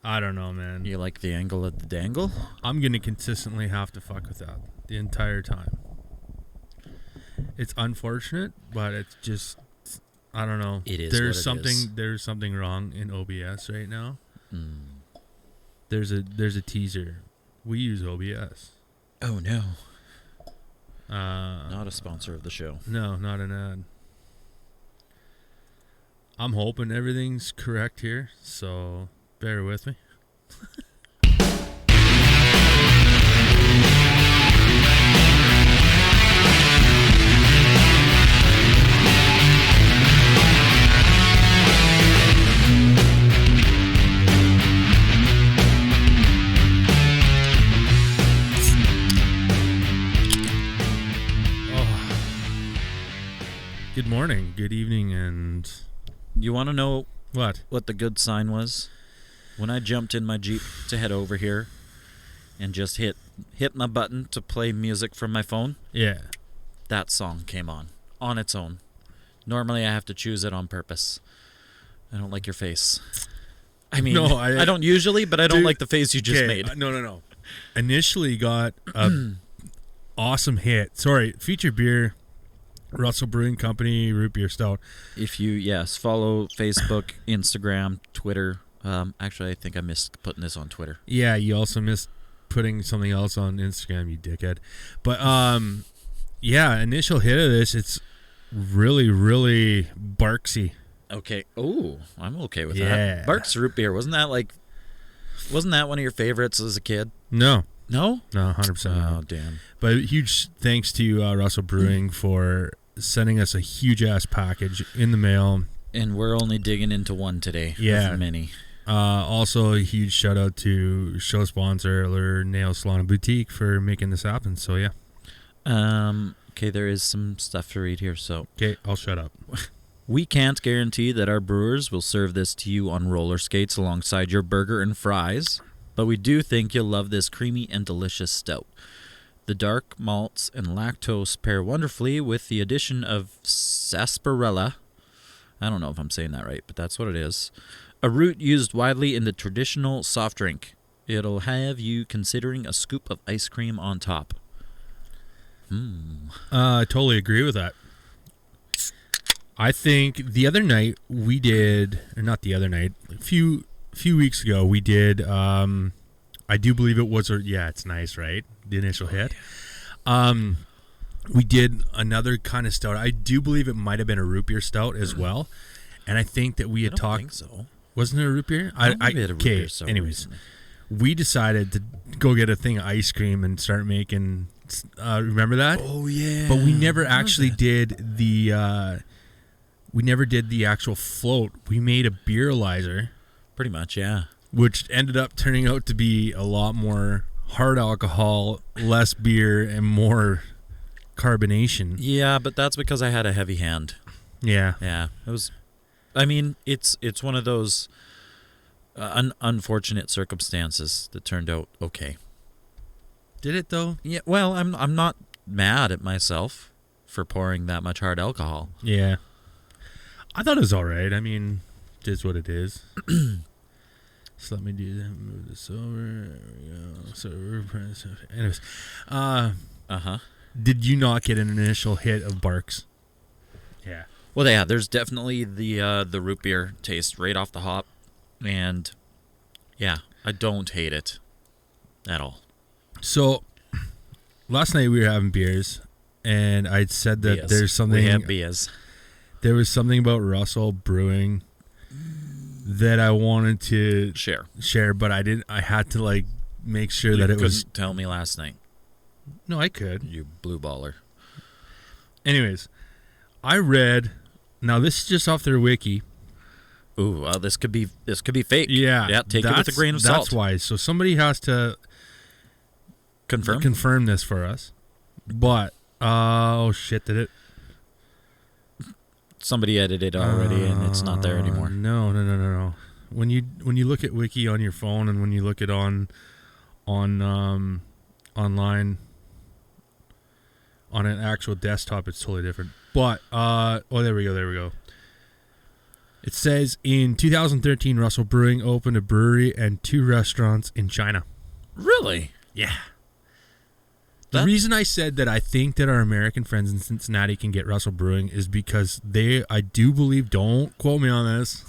I don't know, man. You like the angle of the dangle? I'm going to consistently have to fuck with that the entire time. It's unfortunate, but it's just, I don't know. It is There's what it something is. There's something wrong in OBS right now. Mm. There's a teaser. We use OBS. Oh, no. Not Not a sponsor of the show. No, not an ad. I'm hoping everything's correct here, so bear with me. Good morning, good evening, and... You want to know What the good sign was? When I jumped in my Jeep to head over here and just hit my button to play music from my phone, Yeah. that song came on its own. Normally I have to choose it on purpose. I don't like your face. I mean, No, I don't usually, but I don't like the face you just made. No. Initially got a awesome hit. Sorry, featured beer, Russell Brewing Company, root beer stout. If you, follow Facebook, Instagram, Twitter. Actually, I think I missed putting this on Twitter. Yeah, you also missed putting something else on Instagram, you dickhead. But, yeah, initial hit of this, it's really, really Barksy. Okay. Oh, I'm okay with Yeah. that. Barks root beer. Wasn't that one of your favorites as a kid? No, 100%. no. Oh, damn. But huge thanks to Russell Brewing for sending us a huge-ass package in the mail. And we're only digging into one today. Yeah. Of many. Also, a huge shout-out to show sponsor, Nail Salon and Boutique, for making this happen. So, yeah. Okay, there is some stuff to read here, so... Okay, I'll shut up. We can't guarantee that our brewers will serve this to you on roller skates alongside your burger and fries, but we do think you'll love this creamy and delicious stout. The dark malts and lactose pair wonderfully with the addition of sarsaparilla. I don't know if I'm saying that right, but that's what it is. A root used widely in the traditional soft drink. It'll have you considering a scoop of ice cream on top. I totally agree with that. I think the other night we did, or not the other night, a few weeks ago we did, I do believe it was, it's nice, right? The initial hit. We did another kind of stout. I do believe it might have been a root beer stout as well. And I think that we had talked. I don't think so. Wasn't it a root beer? Okay, anyways, we decided to go get a thing of ice cream and start making, remember that? Oh, yeah. But we never actually did the, we never did the actual float. We made a beeralizer. Pretty much, yeah. Which ended up turning out to be a lot more hard alcohol, less beer, and more carbonation. Yeah, but that's because I had a heavy hand. Yeah. Yeah, it was. I mean, it's one of those unfortunate circumstances that turned out okay. Did it though? Yeah. Well, I'm not mad at myself for pouring that much hard alcohol. Yeah. I thought it was all right. I mean, it is what it is. So let me do that. Move this over. There we go. So anyways, did you not get an initial hit of Barks? Yeah. Well, yeah. There's definitely the root beer taste right off the hop, and yeah, I don't hate it at all. So last night we were having beers, and I said that Beers. there's something. We have beers. There was something about Russell Brewing that I wanted to share, but I didn't. I had to make sure that it was. Couldn't tell me last night. No, I could. You blue baller. Anyways, I read. Now this is just off their wiki. Ooh, well, this could be fake. Yeah, take it with a grain of salt. That's why. So somebody has to confirm this for us. But oh shit, did it? Somebody edited already, and it's not there anymore. No. When you look at wiki on your phone, and when you look at online on an actual desktop, it's totally different. But there we go. It says in 2013, Russell Brewing opened a brewery and 2 restaurants in China. Really? Yeah. The reason I said that I think that our American friends in Cincinnati can get Russell Brewing is because they, I do believe, don't quote me on this,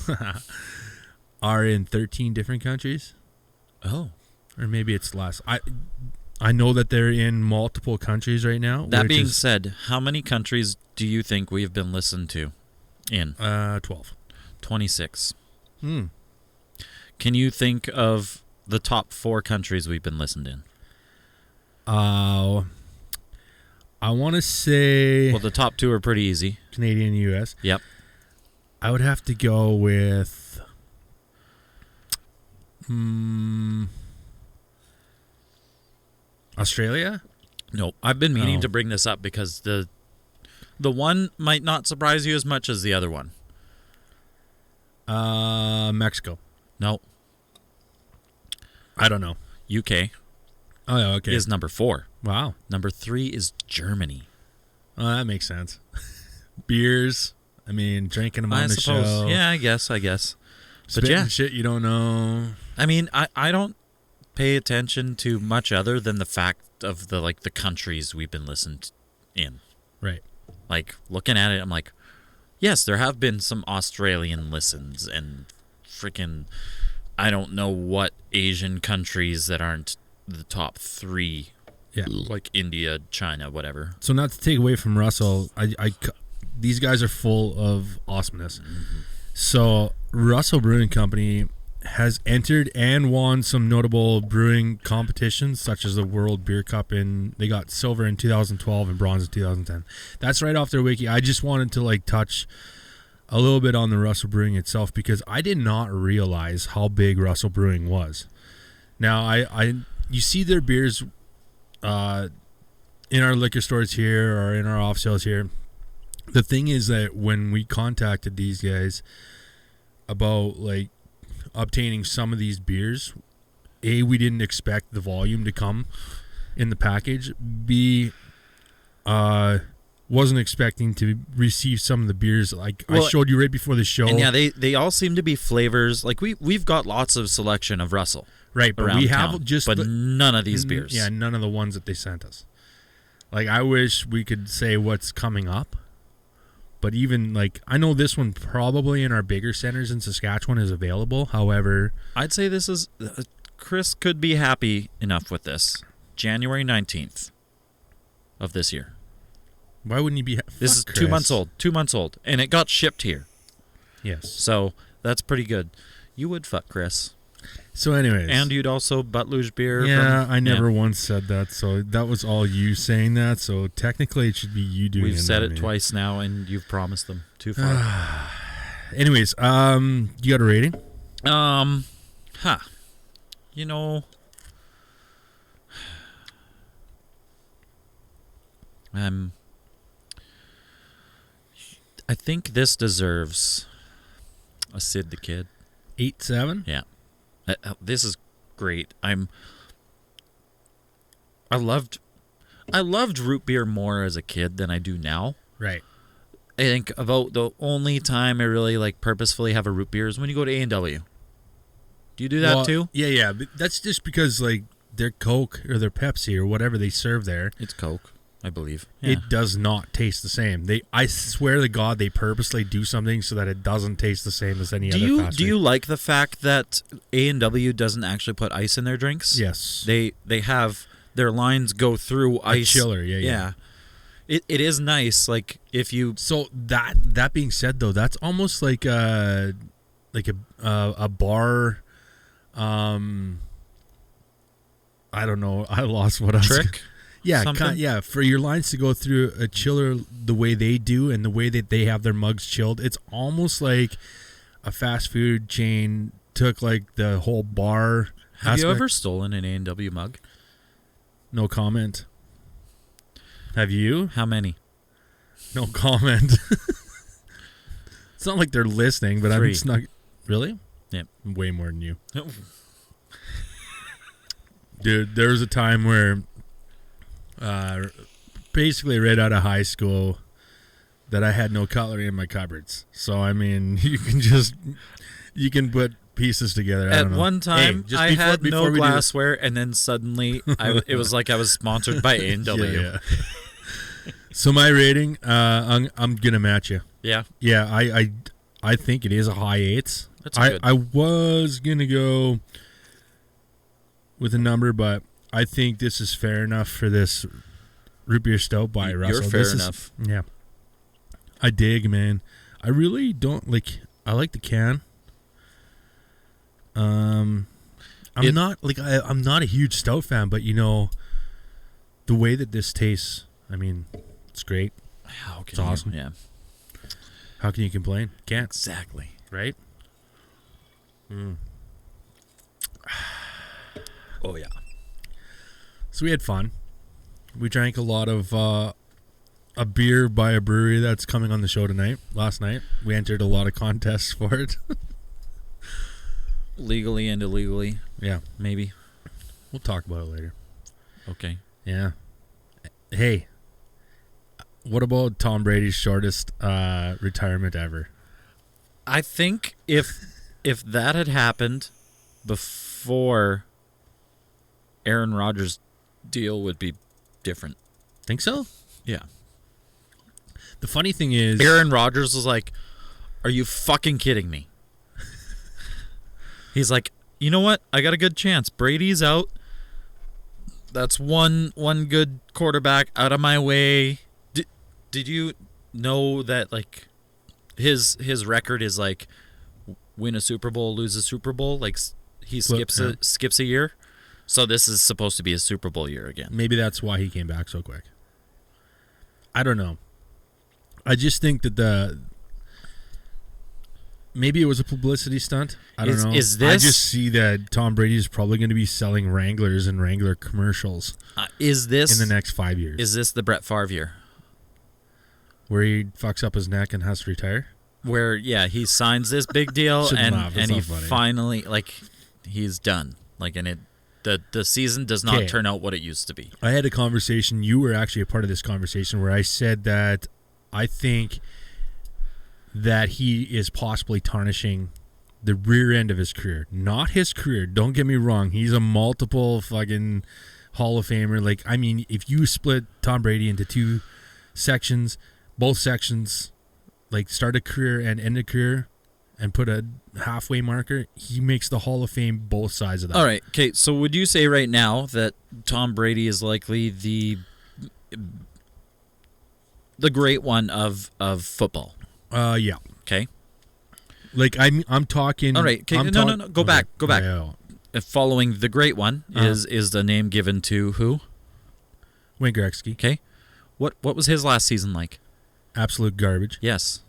are in 13 different countries. Oh. Or maybe it's less. I know that they're in multiple countries right now. That being said, how many countries do you think we've been listened to in? 12. 26. Hmm. Can you think of the top 4 countries we've been listened in? I want to say... Well, the top 2 are pretty easy. Canadian and U.S. Yep. I would have to go with... Australia? No, I've been meaning to bring this up because the one might not surprise you as much as the other one. Mexico. No. I don't know. UK. Oh, yeah, okay. Is number 4. Wow. Number 3 is Germany. Oh, that makes sense. Beers. I mean, drinking them on the show. Yeah, I guess. Spitting shit you don't know. I mean, I don't pay attention to much other than the fact of the countries we've been listened in. Right. Like, looking at it, I'm like, yes, there have been some Australian listens and freaking, I don't know what Asian countries that aren't the top 3. Yeah. Like India, China, whatever. So not to take away from Russell, these guys are full of awesomeness. Mm-hmm. So Russell Brewing Company has entered and won some notable brewing competitions, such as the World Beer Cup. They got silver in 2012 and bronze in 2010. That's right off their wiki. I just wanted to touch a little bit on the Russell Brewing itself because I did not realize how big Russell Brewing was. Now you see their beers in our liquor stores here or in our off sales here. The thing is that when we contacted these guys about obtaining some of these beers, A, we didn't expect the volume to come in the package. B, wasn't expecting to receive some of the beers I showed you right before the show. And yeah, they all seem to be flavors. Like we've got lots of selection of Russell. Right, but we have none of these beers. Yeah, none of the ones that they sent us. I wish we could say what's coming up. But even, I know this one probably in our bigger centers in Saskatchewan is available. However... I'd say this is... Chris could be happy enough with this. January 19th of this year. Why wouldn't he be... This is Chris. 2 months old. 2 months old. And it got shipped here. Yes. So, that's pretty good. You would fuck Chris. So anyways. And you'd also butt luge beer. Yeah, I never once said that. So that was all you saying that. So technically it should be you doing it. We've said it twice now and you've promised them. Too far. Anyways, you got a rating? You know, I think this deserves a Sid the Kid. 8.7? Yeah. This is great. I loved root beer more as a kid than I do now. Right. I think about the only time I really purposefully have a root beer is when you go to A&W. Do you do that too? Yeah. But that's just because their Coke or their Pepsi or whatever they serve there. It's Coke, I believe. Yeah. It does not taste the same. I swear to God, they purposely do something so that it doesn't taste the same as any other fast food. Do you like the fact that A&W doesn't actually put ice in their drinks? Yes. They have their lines go through ice. A chiller, yeah. It is nice, if you... So that being said, though, that's almost like a bar... I don't know. I lost what I was... Trick? Yeah, for your lines to go through a chiller the way they do and the way that they have their mugs chilled, it's almost like a fast food chain took the whole bar. Have you ever stolen an A&W mug? No comment. Have you? How many? No comment. It's not like they're listening, but 3. I'm snuck. Really? Yeah. Way more than you. Dude, there was a time where basically right out of high school, that I had no cutlery in my cupboards. So I mean, you can put pieces together. I At don't know. one time, Hey, I had no we do- glassware, and then suddenly it was like I was sponsored by A&W. Yeah. So my rating, I'm gonna match you. Yeah. Yeah, I think it is a high 8s. That's good. I was gonna go with a number, but I think this is fair enough for this root beer stout by Russell. You're fair enough. Yeah. I dig, man. I really don't like. I like the can. I'm not a huge stout fan, but the way that this tastes, I mean, it's great. It's awesome. Yeah. How can you complain? Can't. Exactly. Right? Oh yeah. So we had fun. We drank a lot of a beer by a brewery that's coming on the show tonight. Last night, we entered a lot of contests for it. Legally and illegally, Yeah, maybe. we'll talk about it later. Okay. Yeah. Hey, what about Tom Brady's shortest retirement ever? I think if that had happened before Aaron Rodgers' deal would be different. Think so? Yeah. The funny thing is, Aaron Rodgers was like, "Are you fucking kidding me?" He's like, "You know what? I got a good chance. Brady's out. That's one good quarterback out of my way." Did you know that like his record is like win a Super Bowl, lose a Super Bowl, like he skips a year. So this is supposed to be a Super Bowl year again. maybe that's why he came back so quick. I don't know. I just think that maybe it was a publicity stunt. I don't know. Is this? I just see that Tom Brady is probably going to be selling Wranglers and Wrangler commercials Is this in the next 5 years. Is this the Brett Favre year? Where he fucks up his neck and has to retire? Where he signs this big deal Shouldn't and laugh, that's he not funny. finally he's done. And the season does not Okay. turn out what it used to be. I had a conversation. You were actually a part of this conversation where I said that I think that he is possibly tarnishing the rear end of his career. Not his career. Don't get me wrong. He's a multiple fucking Hall of Famer. Like, I mean, if you split Tom Brady into two sections, both sections, like start a career and end a career, and put a halfway marker, he makes the Hall of Fame both sides of that. All right. Okay. So would you say right now that Tom Brady is likely the great one of football? Yeah. Okay. Like I'm talking. All right. Okay. No. Go back. Yeah. Following the great one is the name given to who? Wayne Gretzky. Okay. What was his last season like? Absolute garbage. Yes.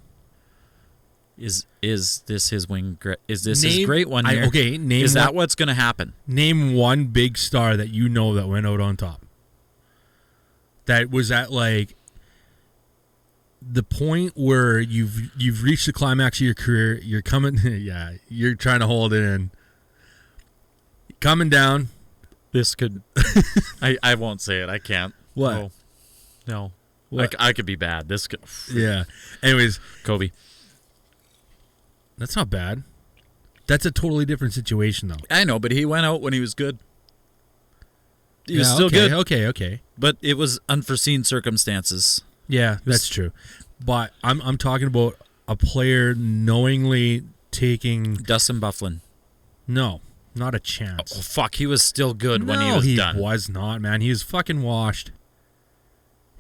Is this his his great one here? Is that what's going to happen? Name one big star that you know that went out on top. That was at like the point where you've reached the climax of your career. You're coming. Yeah, you're trying to hold it in. Coming down. This could. I won't say it. I can't. What? Oh, no. What? I could be bad. This could. Yeah. Anyways, Kobe. that's not bad. That's a totally different situation, though. I know, but he went out when he was good. He was still okay, good. Okay. But it was unforeseen circumstances. Yeah, that's true. But I'm talking about a player knowingly taking. Dustin Bufflin. No, not a chance. Oh, fuck. He was still good when he No, was done. he was not, man. He was fucking washed.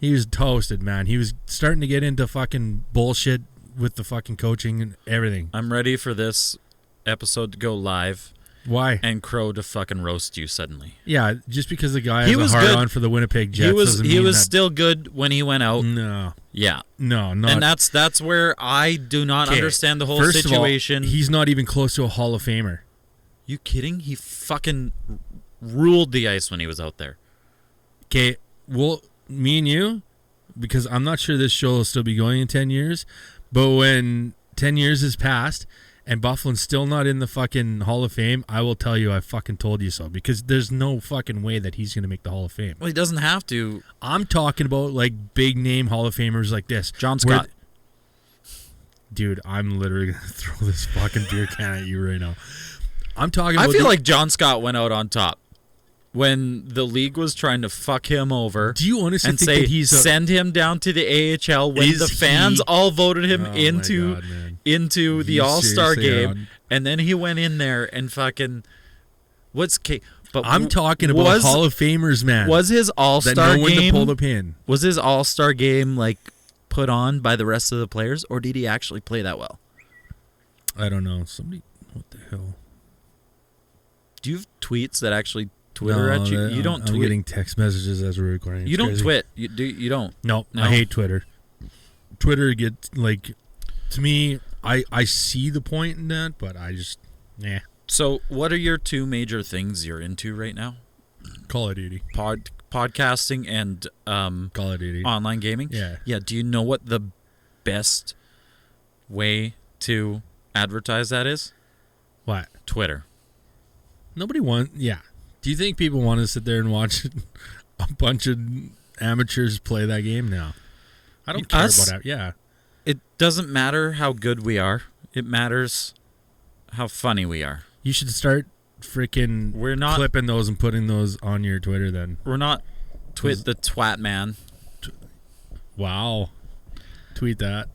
He was toasted, man. He was starting to get into fucking bullshit with the fucking coaching and everything. I'm ready for this episode to go live Why? and Crow to fucking roast you suddenly. Yeah, just because the guy He has was a hard good. on for the Winnipeg Jets doesn't He mean was that- still good when he went out. No, Yeah. not. And that's where I do not Okay, understand the whole first of all, situation. he's not even close to a Hall of Famer. You kidding? He fucking ruled the ice when he was out there. Okay, well, me and you, because I'm not sure this show will still be going in 10 years, but when 10 years has passed and Bufflin's still not in the fucking Hall of Fame, I will tell you I fucking told you so, because there's no fucking way that he's going to make the Hall of Fame. Well, he doesn't have to. I'm talking about like big name Hall of Famers like this. John Scott. Dude, I'm literally going to throw this fucking beer can at you right now. I'm talking about... I feel like John Scott went out on top when the league was trying to fuck him over. Do you honestly and think say, that he's... send him down to the AHL when the fans all voted him into the All-Star game, and then he went in there and fucking... But I'm talking about Hall of Famers, man. Was his All-Star that know when game... to pull the pin. Was his All-Star game, like, put on by the rest of the players, or did he actually play that well? I don't know. Somebody... What the hell? Do you have tweets that actually Twitter at you? You don't tweet. I'm getting text messages as we're recording. You don't tweet. You don't. No, I hate Twitter. Twitter gets, like... To me, I see the point in that, but I just... Nah. So, what are your two major things you're into right now? Call of Duty. Podcasting and Call of Duty. Online gaming? Yeah. Yeah, do you know what the best way to advertise that is? What? Twitter. Nobody wants... Yeah. Do you think people want to sit there and watch a bunch of amateurs play that game now? I don't care about that. Yeah. It doesn't matter how good we are. It matters how funny we are. You should start freaking clipping those and putting those on your Twitter then. We're not the twat man. Wow. Tweet that.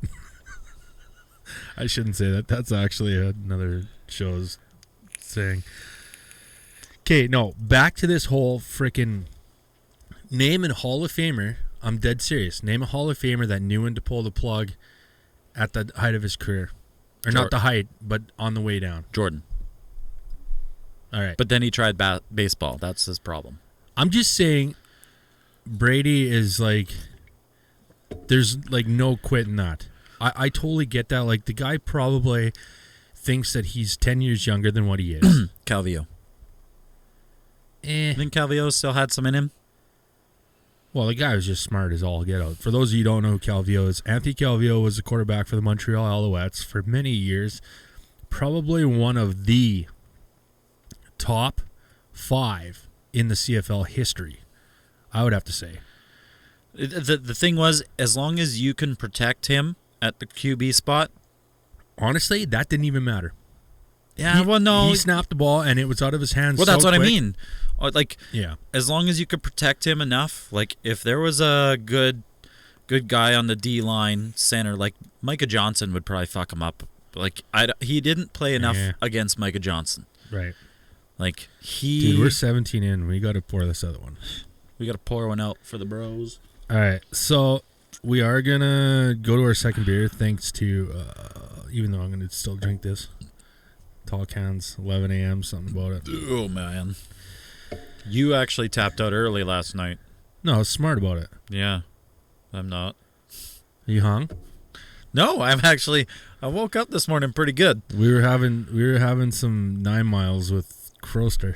I shouldn't say that. That's actually another show's saying. Okay, no. Back to this whole freaking name and Hall of Famer. I'm dead serious. Name a Hall of Famer that knew when to pull the plug at the height of his career. Or not the height, but on the way down. Jordan. All right. But then he tried baseball. That's his problem. I'm just saying Brady is like, there's like no quitting that. I totally get that. Like the guy probably thinks that he's 10 years younger than what he is. Calvillo. I think Calvillo still had some in him. Well, the guy was just smart as all get out. For those of you who don't know who Calvillo is, Anthony Calvillo was the quarterback for the Montreal Alouettes for many years. Probably one of the top 5 in the CFL history, I would have to say. The thing was, as long as you can protect him at the QB spot. Honestly, that didn't even matter. Yeah, he snapped the ball and it was out of his hands. Well, that's what quick. I mean. Like, yeah, as long as you could protect him enough. Like, if there was a good guy on the D line center, like Micah Johnson would probably fuck him up. Like, he didn't play enough against Micah Johnson. Right. Like, Dude, we're 17 in. We got to pour this other one. We got to pour one out for the bros. All right. So, we are going to go to our second beer thanks to, even though I'm going to still drink this. Tall cans, 11 a.m., something about it. Oh, man. You actually tapped out early last night. No, I was smart about it. Yeah. I'm not. You hung? No, I woke up this morning pretty good. We were having some 9 miles with Croster.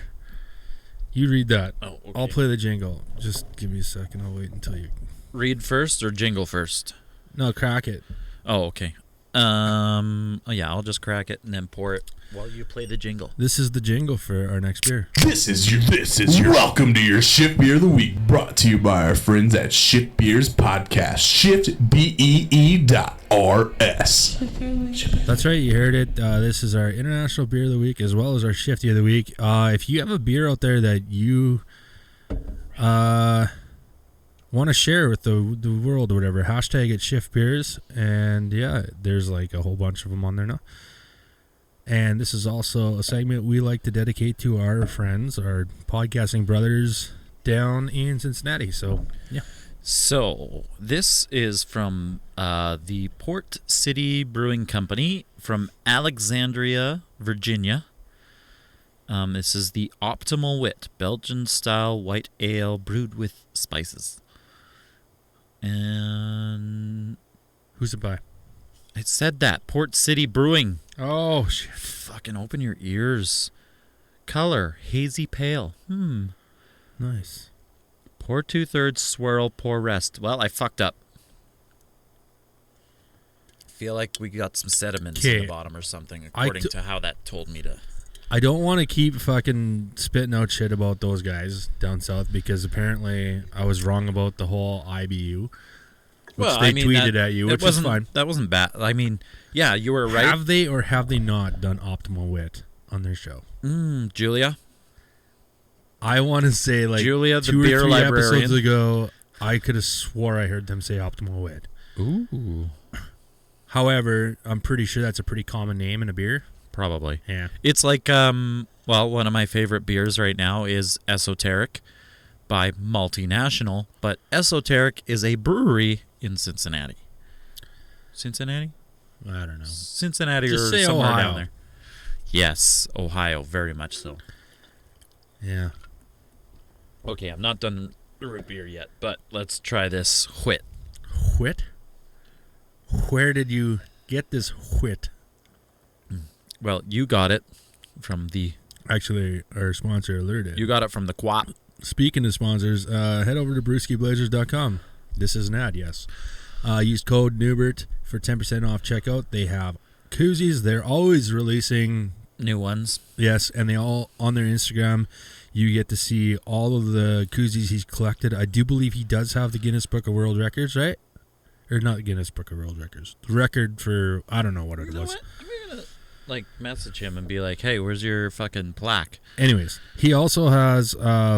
You read that. Oh, okay. I'll play the jingle. Just give me a second. I'll wait until you... Read first or jingle first? No, crack it. Oh, okay. I'll just crack it and then pour it while you play the jingle. This is the jingle for our next beer. This is your welcome to your Shift Beer of the Week, brought to you by our friends at Shift Beers Podcast. ShiftBee.rs. That's right, you heard it. This is our International Beer of the Week as well as our Shifty of the Week. If you have a beer out there that you want to share with the world or whatever, hashtag it Shift Beers. And yeah, there's like a whole bunch of them on there now. And this is also a segment we like to dedicate to our friends, our podcasting brothers down in Cincinnati. So, yeah. So, this is from the Port City Brewing Company from Alexandria, Virginia. This is the Optimal Wit, Belgian-style white ale brewed with spices. And... who's it by? It said that. Port City Brewing. Oh, shit. Fucking open your ears. Color, hazy pale. Nice. Pour 2/3, swirl, pour rest. Well, I fucked up. I feel like we got some sediments in the bottom or something, according to how that told me to. I don't want to keep fucking spitting out shit about those guys down south because apparently I was wrong about the whole IBU. which they tweeted at you, which is fine. That wasn't bad. I mean, yeah, you were right. Have they or have they not done Optimal Wit on their show? Julia? I want to say like Julia, the 2 or beer 3 librarian. episodes ago, I could have swore I heard them say Optimal Wit. Ooh. However, I'm pretty sure that's a pretty common name in a beer. Probably. Yeah. It's like, one of my favorite beers right now is Esoteric by Multinational, but Esoteric is a brewery in Cincinnati. Cincinnati? I don't know. Cincinnati Just or say somewhere Ohio. down there. Yes, Ohio, very much so. Yeah. Okay, I'm not done with beer yet, but let's try this Whit. Whit? Where did you get this Whit? Well, you got it from the... Actually, our sponsor alerted. You got it from the Quap. Speaking of sponsors, head over to brewskiblazers.com. This is an ad, yes. Use code Newbert for 10% off checkout. They have koozies. They're always releasing New ones. Yes, and they all on their Instagram. You get to see all of the koozies he's collected. I do believe he does have the Guinness Book of World Records, right? Or not Guinness Book of World Records. The record for, I don't know what it was. What? I'm going to message him and be like, hey, where's your fucking plaque? Anyways, he also has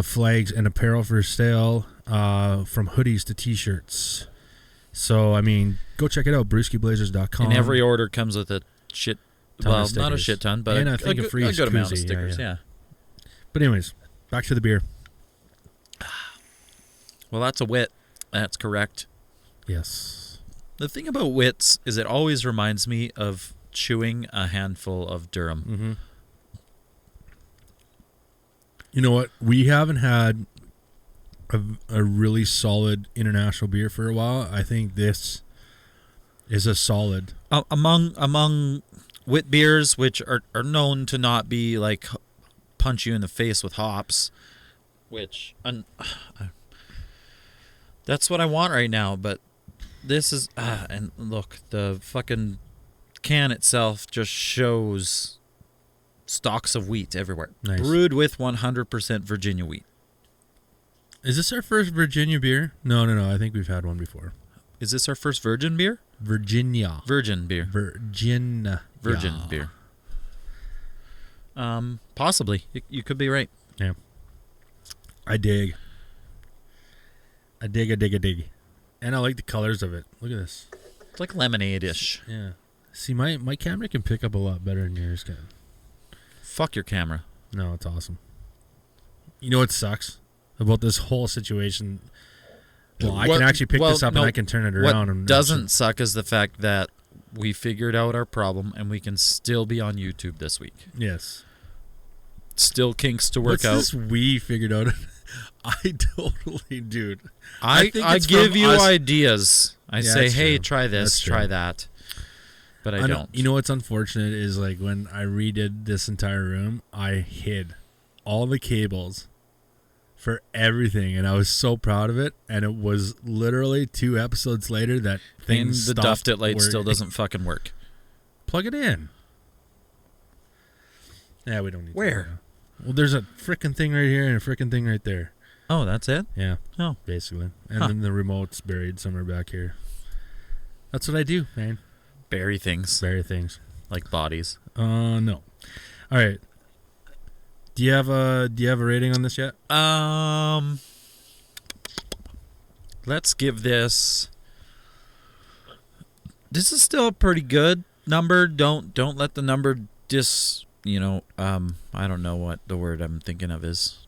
flags and apparel for sale, from hoodies to t-shirts. So, I mean, go check it out, brewskiblazers.com. And every order comes with a shit, ton of not a stickers. shit ton, but And I think a free good amount of koozie, stickers, yeah. yeah. But anyways, back to the beer. Well, that's a wit. That's correct. Yes. The thing about wits is it always reminds me of chewing a handful of Durham. Mm-hmm. You know what? We haven't had a really solid international beer for a while. I think this is a solid. Among wit beers, which are known to not be like punch you in the face with hops, which that's what I want right now. But this is and look, the fucking can itself just shows stalks of wheat everywhere. Nice. Brewed with 100% Virginia wheat. Is this our first Virginia beer? No. I think we've had one before. Is this our first virgin beer? Virginia. Virgin beer. Virgin beer. Possibly. You could be right. Yeah. I dig. And I like the colors of it. Look at this. It's like lemonade-ish. Yeah. See, my camera can pick up a lot better than yours can. Fuck your camera. No, it's awesome. You know what sucks about this whole situation? Well, I can actually pick this up and I can turn it around. What doesn't suck is the fact that we figured out our problem and we can still be on YouTube this week. Yes. Still kinks to work out. What's this we figured out? I totally, dude. I give you ideas. I say, that's hey, true. try this, That's true. try that. But I don't. You know what's unfortunate is like when I redid this entire room, I hid all the cables for everything, and I was so proud of it. And it was literally 2 episodes later that things the stopped Duft It light working. still doesn't fucking work. Plug it in. Yeah, we don't need Where? to. Well, there's a frickin' thing right here and a frickin' thing right there. Oh, that's it? Yeah. Oh. Basically. And then the remote's buried somewhere back here. That's what I do, man. Bury things. Bury things. Like bodies. No. All right. Do you have a rating on this yet? Let's give this. This is still a pretty good number. Don't let the number I don't know what the word I'm thinking of is.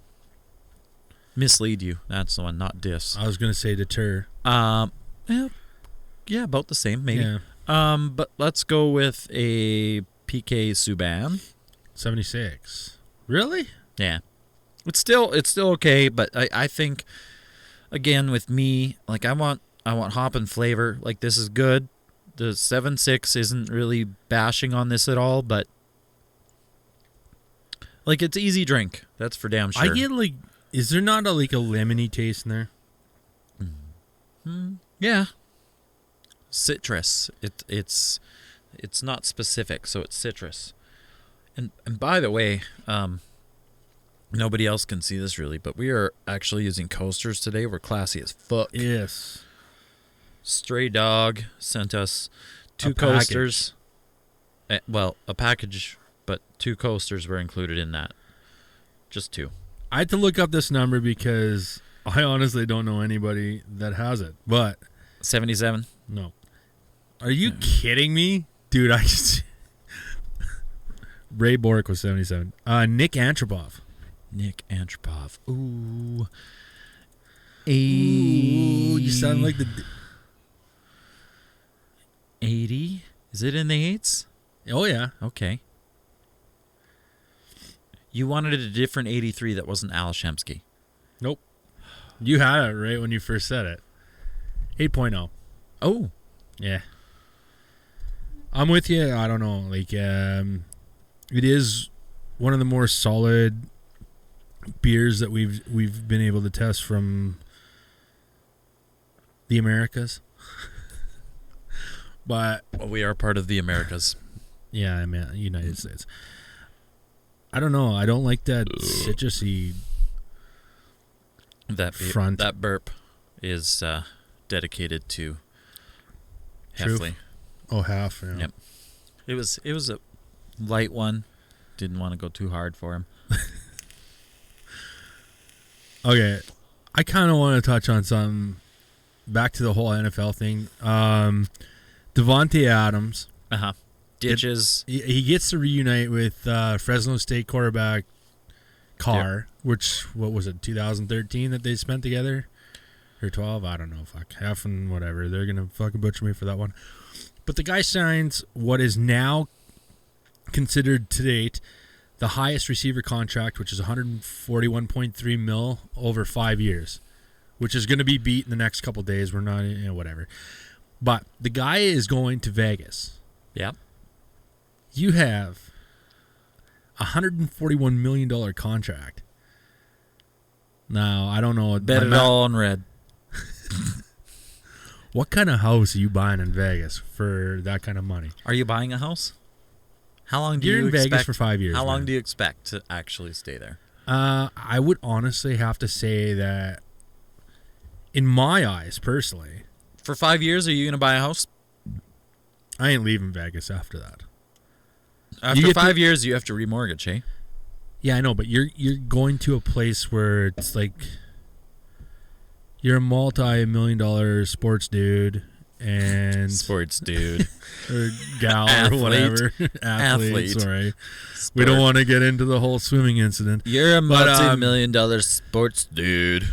Mislead you. That's the one, not diss. I was going to say deter. Yeah, about the same, maybe. Yeah. But let's go with a PK Subban. 76. Really? Yeah. It's still okay, but I think again with me, like I want hop and flavor. Like this is good. The 7.6 isn't really bashing on this at all, but like it's easy drink. That's for damn sure. I get like, is there not a lemony taste in there? Yeah. Citrus. It's not specific, so it's citrus. And by the way, nobody else can see this really, but we are actually using coasters today. We're classy as fuck. Yes. Stray Dog sent us two A package. coasters. Well, a package, but 2 coasters were included in that. Just 2. I had to look up this number because I honestly don't know anybody that has it. But 77. no. Are you kidding me? Dude, I just... Ray Borick was 77. Nick Antropov. Nick Antropov. Ooh. Ooh, you sound like the... 80? Is it in the 8s? Oh, yeah. Okay. You wanted a different 83 that wasn't Al Shemsky. Nope. You had it right when you first said it. 8.0. Oh. Yeah. I'm with you. I don't know. Like, it is one of the more solid beers that we've been able to test from the Americas. But Well, we are part of the Americas. yeah, I mean, United States. I don't know. I don't like that citrusy front. That burp is dedicated to Truth. Heffley. Oh, half. Yeah. Yep. It was a light one. Didn't want to go too hard for him. Okay, I kind of want to touch on something. Back to the whole NFL thing. Devontae Adams. Uh-huh. Ditches. He gets to reunite with Fresno State quarterback Carr, which, what was it, 2013 that they spent together? Or 12? I don't know. Fuck. Half and whatever. They're going to fucking butcher me for that one. But the guy signs what is now considered to date the highest receiver contract, which is $141.3 million over 5 years, which is going to be beat in the next couple days. We're not, whatever. But the guy is going to Vegas. Yeah. You have a $141 million contract. Now, I don't know. Bet it all on red. What kind of house are you buying in Vegas for that kind of money? Are you buying a house? How long do You're you in expect? Vegas for 5 years. How long man. do you expect to actually stay there? I would honestly have to say that, in my eyes, personally, For 5 years, are you going to buy a house? I ain't leaving Vegas after that. After get 5 years, you have to remortgage, hey? Yeah, I know, but you're going to a place where it's like you're a multi-million-dollar sports dude and Sports dude. or gal Athlete. or whatever. Athlete. Sorry, we don't want to get into the whole swimming incident. You're a But, multi-million-dollar sports dude.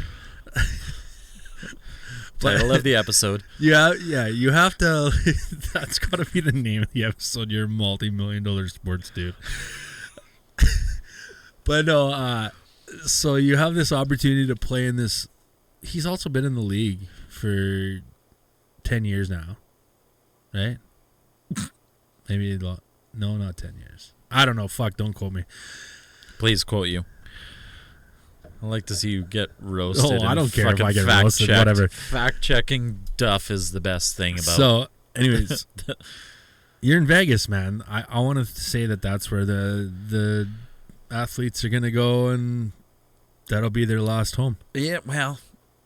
Title of the episode. Yeah, you have to. That's got to be the name of the episode. You're a multi-million-dollar sports dude. But no, so you have this opportunity to play in this. He's also been in the league for 10 years now, right? Maybe no, not 10 years. I don't know. Fuck, don't quote me. Please quote you. I like to see you get roasted. Oh, I don't care if I get fact roasted, checked. whatever. Fact checking Duff is the best thing about. So, anyways, you're in Vegas, man. I want to say that's where the athletes are gonna go, and that'll be their last home. Yeah, well,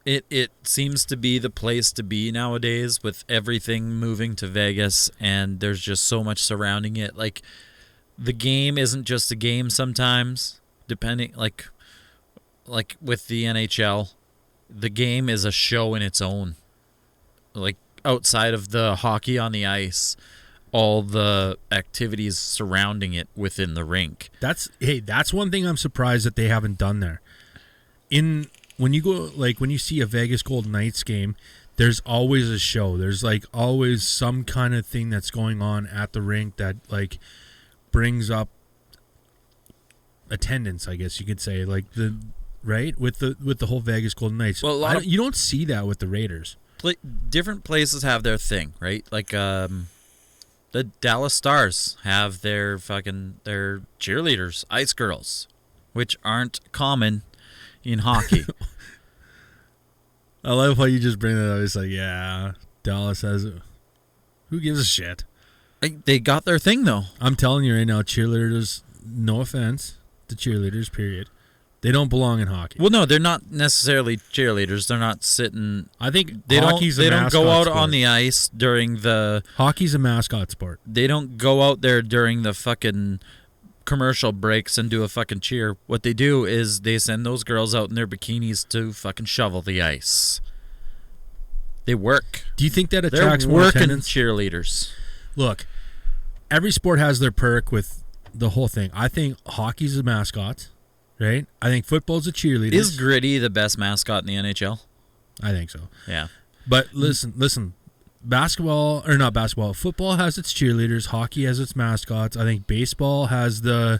it seems to be the place to be nowadays with everything moving to Vegas, and there's just so much surrounding it. Like, the game isn't just a game sometimes, depending, like with the NHL, the game is a show in its own. Like, outside of the hockey on the ice, all the activities surrounding it within the rink. That's one thing I'm surprised that they haven't done there. When you go, like, when you see a Vegas Golden Knights game, there's always a show. There's like always some kind of thing that's going on at the rink that like brings up attendance, I guess you could say, like right with the whole Vegas Golden Knights. Well, you don't see that with the Raiders. Different places have their thing, right? Like the Dallas Stars have their cheerleaders, ice girls, which aren't common in hockey. I love how you just bring that up. It's like, yeah, Dallas has it. Who gives a shit? They got their thing, though. I'm telling you right now, cheerleaders, no offense to cheerleaders, period, They don't belong in hockey. Well, no, they're not necessarily cheerleaders. They're not sitting. I think They hockey's don't. They a don't mascot go out sport. on the ice during the. Hockey's a mascot sport. They don't go out there during the fucking commercial breaks and do a fucking cheer. What they do is they send those girls out in their bikinis to fucking shovel the ice. They work. Do you think that They're attracts more working attendance? cheerleaders. Look, every sport has their perk with the whole thing. I think hockey's a mascot, right? I think football's a cheerleader. Is Gritty the best mascot in the NHL? I think so. Yeah. But listen. Football has its cheerleaders. Hockey has its mascots. I think baseball has the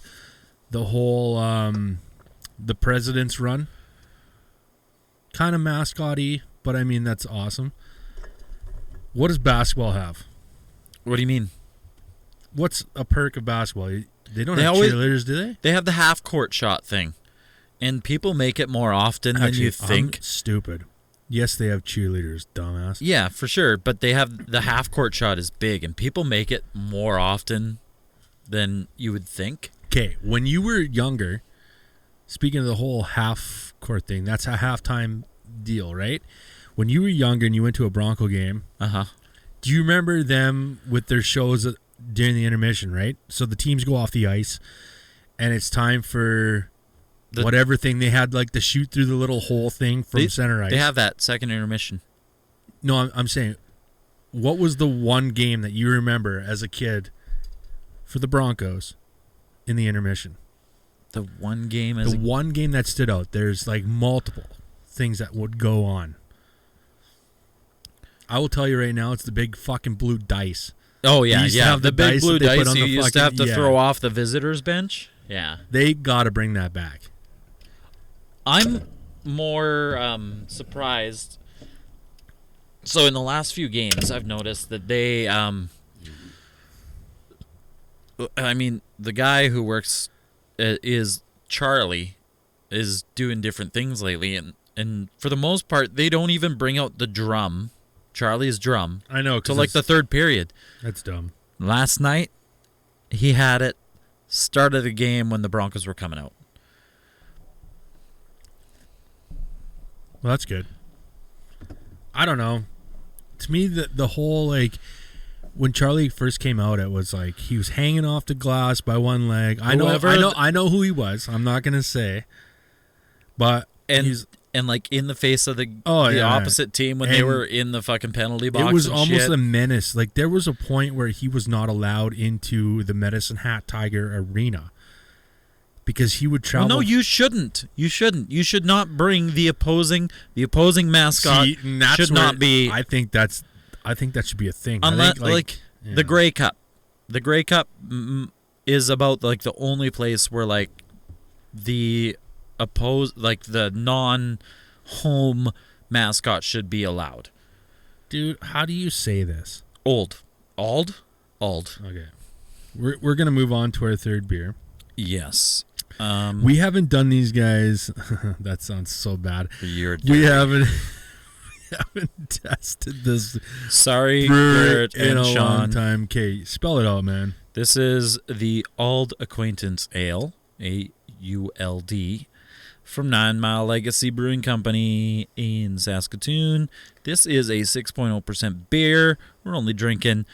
whole the president's run. Kind of mascot-y, but I mean that's awesome. What does basketball have? What do you mean? What's a perk of basketball? They don't They have always- cheerleaders, do they? They have the half court shot thing. And people make it more often than you think. I'm stupid. Yes, they have cheerleaders, dumbass. Yeah, for sure. But they have the half court shot is big, and people make it more often than you would think. Okay, when you were younger, speaking of the whole half court thing, that's a halftime deal, right? When you were younger and you went to a Bronco game, do you remember them with their shows during the intermission, right? So the teams go off the ice, and it's time for whatever thing they had, like the shoot through the little hole thing from center ice. They have that second intermission. No, I'm saying, what was the one game that you remember as a kid for the Broncos in the intermission? The one game one game that stood out. There's like multiple things that would go on. I will tell you right now, it's the big fucking blue dice. Oh, yeah, You used to have the the big dice blue that they put dice on you the used to have fucking- to throw off the visitors bench. Yeah. They got to bring that back. I'm more surprised. So in the last few games, I've noticed that they, the guy who works is Charlie, is doing different things lately, and for the most part, they don't even bring out the drum, Charlie's drum, I know. till like the third period. That's dumb. Last night, he had it start of the game when the Broncos were coming out. Well, that's good. I don't know. To me, the whole, like, when Charlie first came out, it was like he was hanging off the glass by one leg. I know who he was. I'm not gonna say, but And like in the face of the yeah, opposite team when they were in the fucking penalty box. It was and almost shit. a menace. Like there was a point where he was not allowed into the Medicine Hat Tiger Arena because he would travel. Well, no, you shouldn't. You shouldn't. You should not bring the opposing mascot. See, and that's should where not be. I think that should be a thing. Unless, I think, the Grey Cup. The Grey Cup is about like the only place where like the non-home mascot should be allowed. Dude, how do you say this? Ald. Okay, we're gonna move on to our third beer. Yes. We haven't done these guys. That sounds so bad. We haven't tested this. Sorry, brewer Garrett in and a Sean. long time. Okay, spell it out, man. This is the Ald Acquaintance Ale, AULD, from 9 Mile Legacy Brewing Company in Saskatoon. This is a 6.0% beer. We're only drinking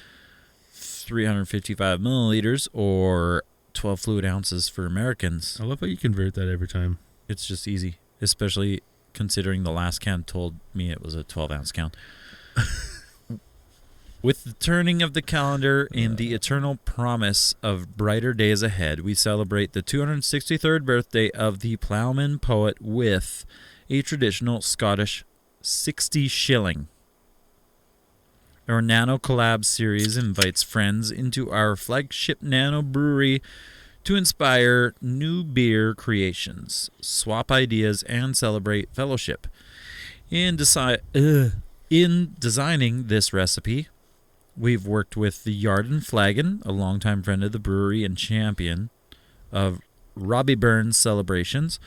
355 milliliters or 12 fluid ounces for Americans. I love how you convert that every time. It's just easy, especially considering the last can told me it was a 12-ounce can. With the turning of the calendar and the eternal promise of brighter days ahead, we celebrate the 263rd birthday of the ploughman poet with a traditional Scottish 60 shilling. Our Nano Collab series invites friends into our flagship Nano Brewery to inspire new beer creations, swap ideas, and celebrate fellowship. In designing this recipe, we've worked with the Yarden Flagon, a longtime friend of the brewery and champion of Robbie Burns celebrations.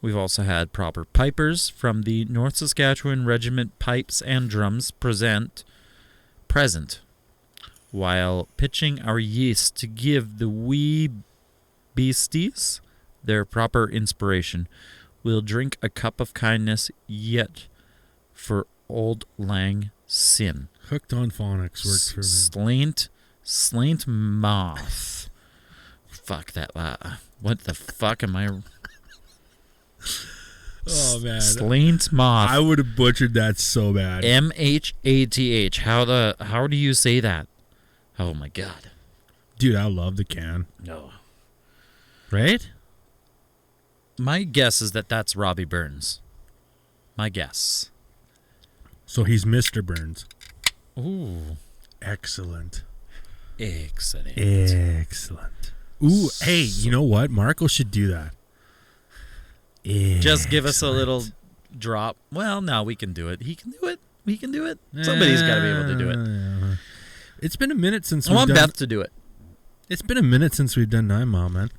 We've also had proper pipers from the North Saskatchewan Regiment Pipes and Drums present while pitching our yeast to give the wee beasties their proper inspiration. We'll drink a cup of kindness yet for old lang sin. Hooked on phonics works for me. Slaint moth. Fuck that. What the fuck am I? Oh man, Slaint moth. I would have butchered that so bad. MHATH. How do you say that? Oh my god, dude, I love the can. no. Right? My guess is that that's Robbie Burns. My guess. So he's Mr. Burns. Ooh, Excellent. excellent. Excellent. Ooh, hey, you know what? Marco should do that. Just give us a little drop. Well, no, we can do it. He can do it. We can do it. Somebody's got to be able to do it. It's been a minute since I want Beth to do it. It's been a minute since we've done 9 Mile, man.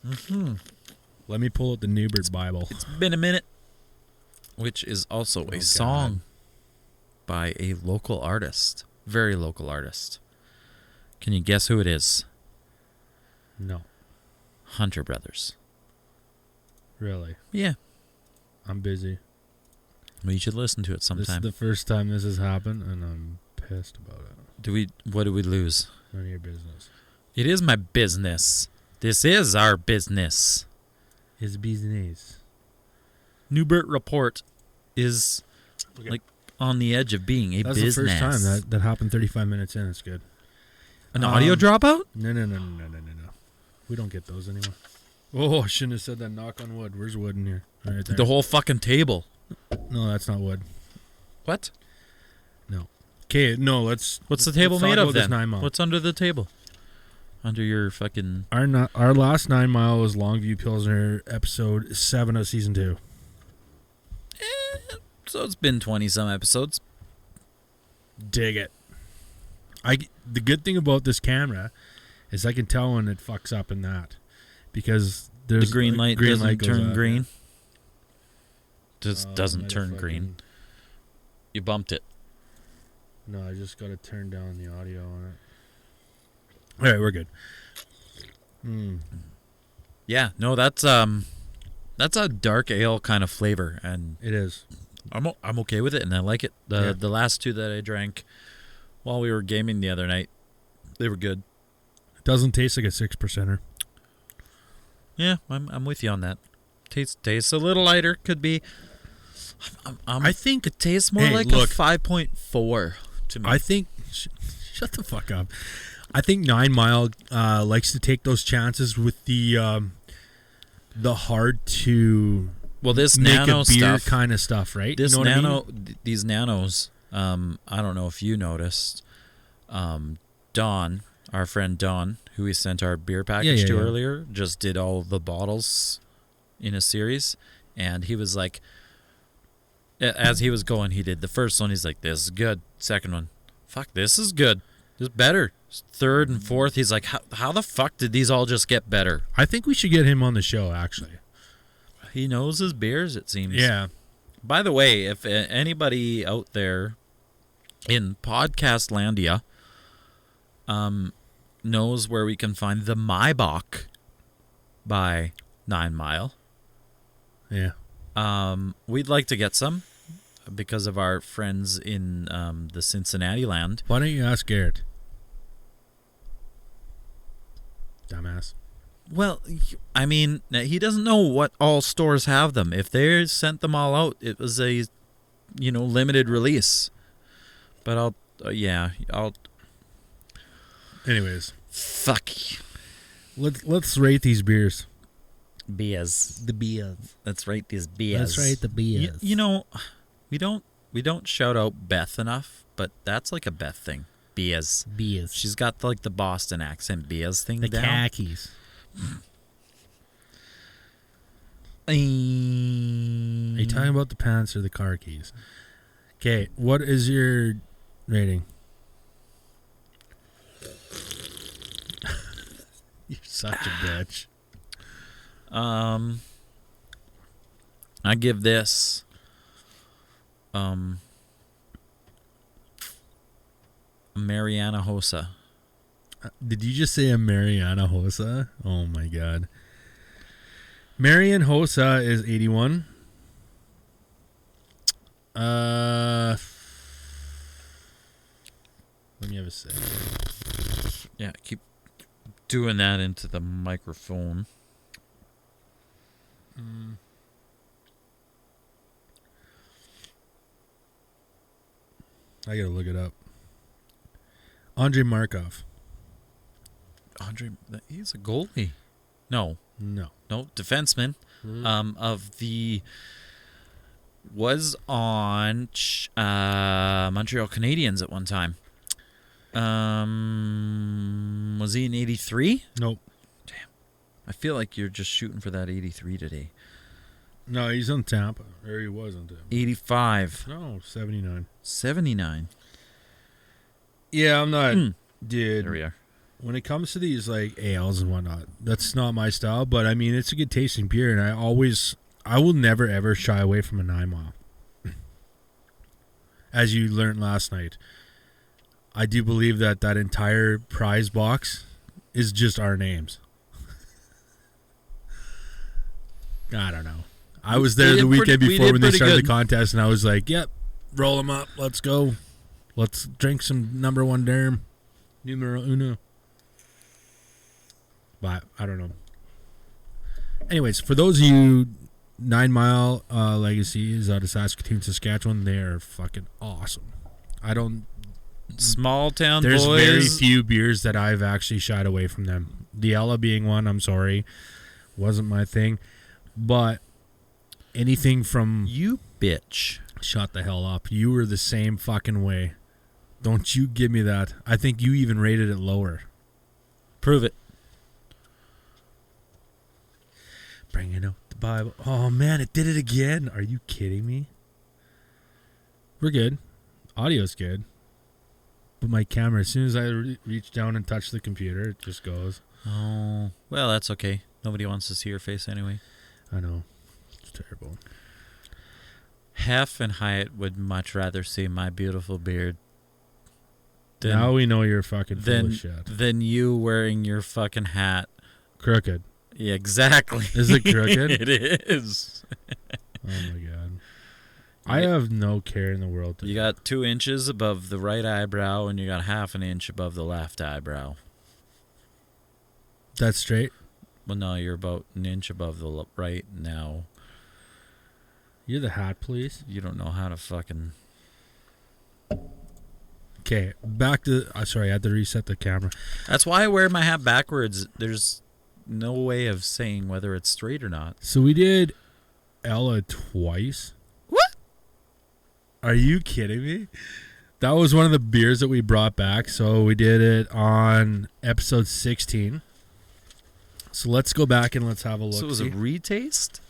Mm-hmm. Let me pull out the Newbert Bible. It's been a minute, which is also a song by a local artist, very local artist. Can you guess who it is? No. Hunter Brothers. Really? Yeah. I'm busy. Well, you should listen to it This sometime. is the first time this has happened, and I'm pissed about it. What do we lose? None of your business. It is my business. This is our business. His business. Newbert Report is Okay. like on the edge of being a That's business. the first time that happened 35 minutes in. It's good. An audio dropout? No. We don't get those anymore. Oh, I shouldn't have said that. Knock on wood. Where's wood in here? Right there. The whole fucking table. No, that's not wood. What? No. Okay, no, let's... What's the table let's talk made of about this then? 9 Mile. What's under the table? Under your fucking... Our last 9 Mile was Longview Pilsner, episode 7 of season 2. So it's been 20-some episodes. Dig it. The good thing about this camera is I can tell when it fucks up in that. Because there's The green light doesn't goes turn up. green. Just doesn't might turn have green. fucking- You bumped it. No, I just got to turn down the audio on it. All right, we're good. Yeah, no, that's a dark ale kind of flavor, and It is. I'm okay with it, and I like it. The last two that I drank while we were gaming the other night, they were good. It doesn't taste like a 6%er. Yeah, I'm with you on that. Tastes a little lighter. Could be. I think it tastes more like look, a 5.4 to me. I think shut the fuck up. I think 9 Mile likes to take those chances with the hard to this make nano a beer stuff, kind of stuff, right? This you know what I nano, mean? these nanos. I don't know if you noticed. Don, our friend Don, who we sent our beer package to earlier, just did all of the bottles in a series, and he was like, as he was going, he did the first one. He's like, "This is good." Second one, "Fuck, this is good. This is better." Third and fourth, he's like, "How the fuck did these all just get better?" I think we should get him on the show, actually. He knows his beers, it seems. Yeah. By the way, if anybody out there in Podcastlandia knows where we can find the Maibach by 9 Mile, Yeah. we'd like to get some because of our friends in the Cincinnati land. Why don't you ask Garrett? Dumbass. Well, I mean, he doesn't know what all stores have them. If they sent them all out, it was a, limited release. But I'll. Anyways, Fuck. let's rate these beers. Beers. The beers. Let's rate these beers. Let's rate the beers. We don't shout out Beth enough, but that's like a Beth thing. Beers. Beers. She's got like the Boston accent beers thing The down. khakis. Are you talking about the pants or the car keys? Okay, what is your rating? You're such a bitch. I give this a Mariana Hosa. Did you just say a Mariana Hosa? Oh my god. Marion Hossa is 81. Let me have a sec. Yeah, keep doing that into the microphone. I gotta look it up. Andrei Markov. He's a goalie. No, No. defenseman. Was on Montreal Canadiens at one time. Was he in 83? Nope. Damn. I feel like you're just shooting for that 83 today. No, he's on Tampa. Or he was on Tampa. 85. No, 79. 79. Yeah, I'm not... Dude, There we are. when it comes to these, like, ales and whatnot, that's not my style. But, I mean, it's a good tasting beer. And I will never, ever shy away from a 9 Mile. As you learned last night. I do believe that entire prize box is just our names. I don't know. I was there the weekend before when they started the contest, and I was like, yep, roll them up. Let's go. Let's drink some number 1 Derm. Numero uno. But I don't know. Anyways, for those of you 9 Mile Legacy is out of Saskatoon, Saskatchewan, they are fucking awesome. Small town There's boys. very few beers that I've actually shied away from them. The Ella being one, I'm sorry. Wasn't my thing. But anything from... You bitch. Shut the hell up. You were the same fucking way. Don't you give me that. I think you even rated it lower. Prove it. Bringing out the Bible. Oh, man, it did it again. Are you kidding me? We're good. Audio's good. But my camera, as soon as I reach down and touch the computer, it just goes. Oh, well, that's okay. Nobody wants to see your face anyway. I know. It's terrible. Hef and Hyatt would much rather see my beautiful beard now we know you're fucking full of shit. than you wearing your fucking hat. Crooked. Yeah, exactly. Is it crooked? It is. Oh, my God. I have no care in the world. You got 2 inches above the right eyebrow, and you got half an inch above the left eyebrow. That's straight? Well, no, you're about an inch above the right now. You're the hat, please. You don't know how to fucking... Okay, back to... sorry, I had to reset the camera. That's why I wear my hat backwards. There's no way of saying whether it's straight or not. So we did Ella twice. What? Are you kidding me? That was one of the beers that we brought back. So we did it on episode 16. So let's go back and let's have a look. So it was a retaste?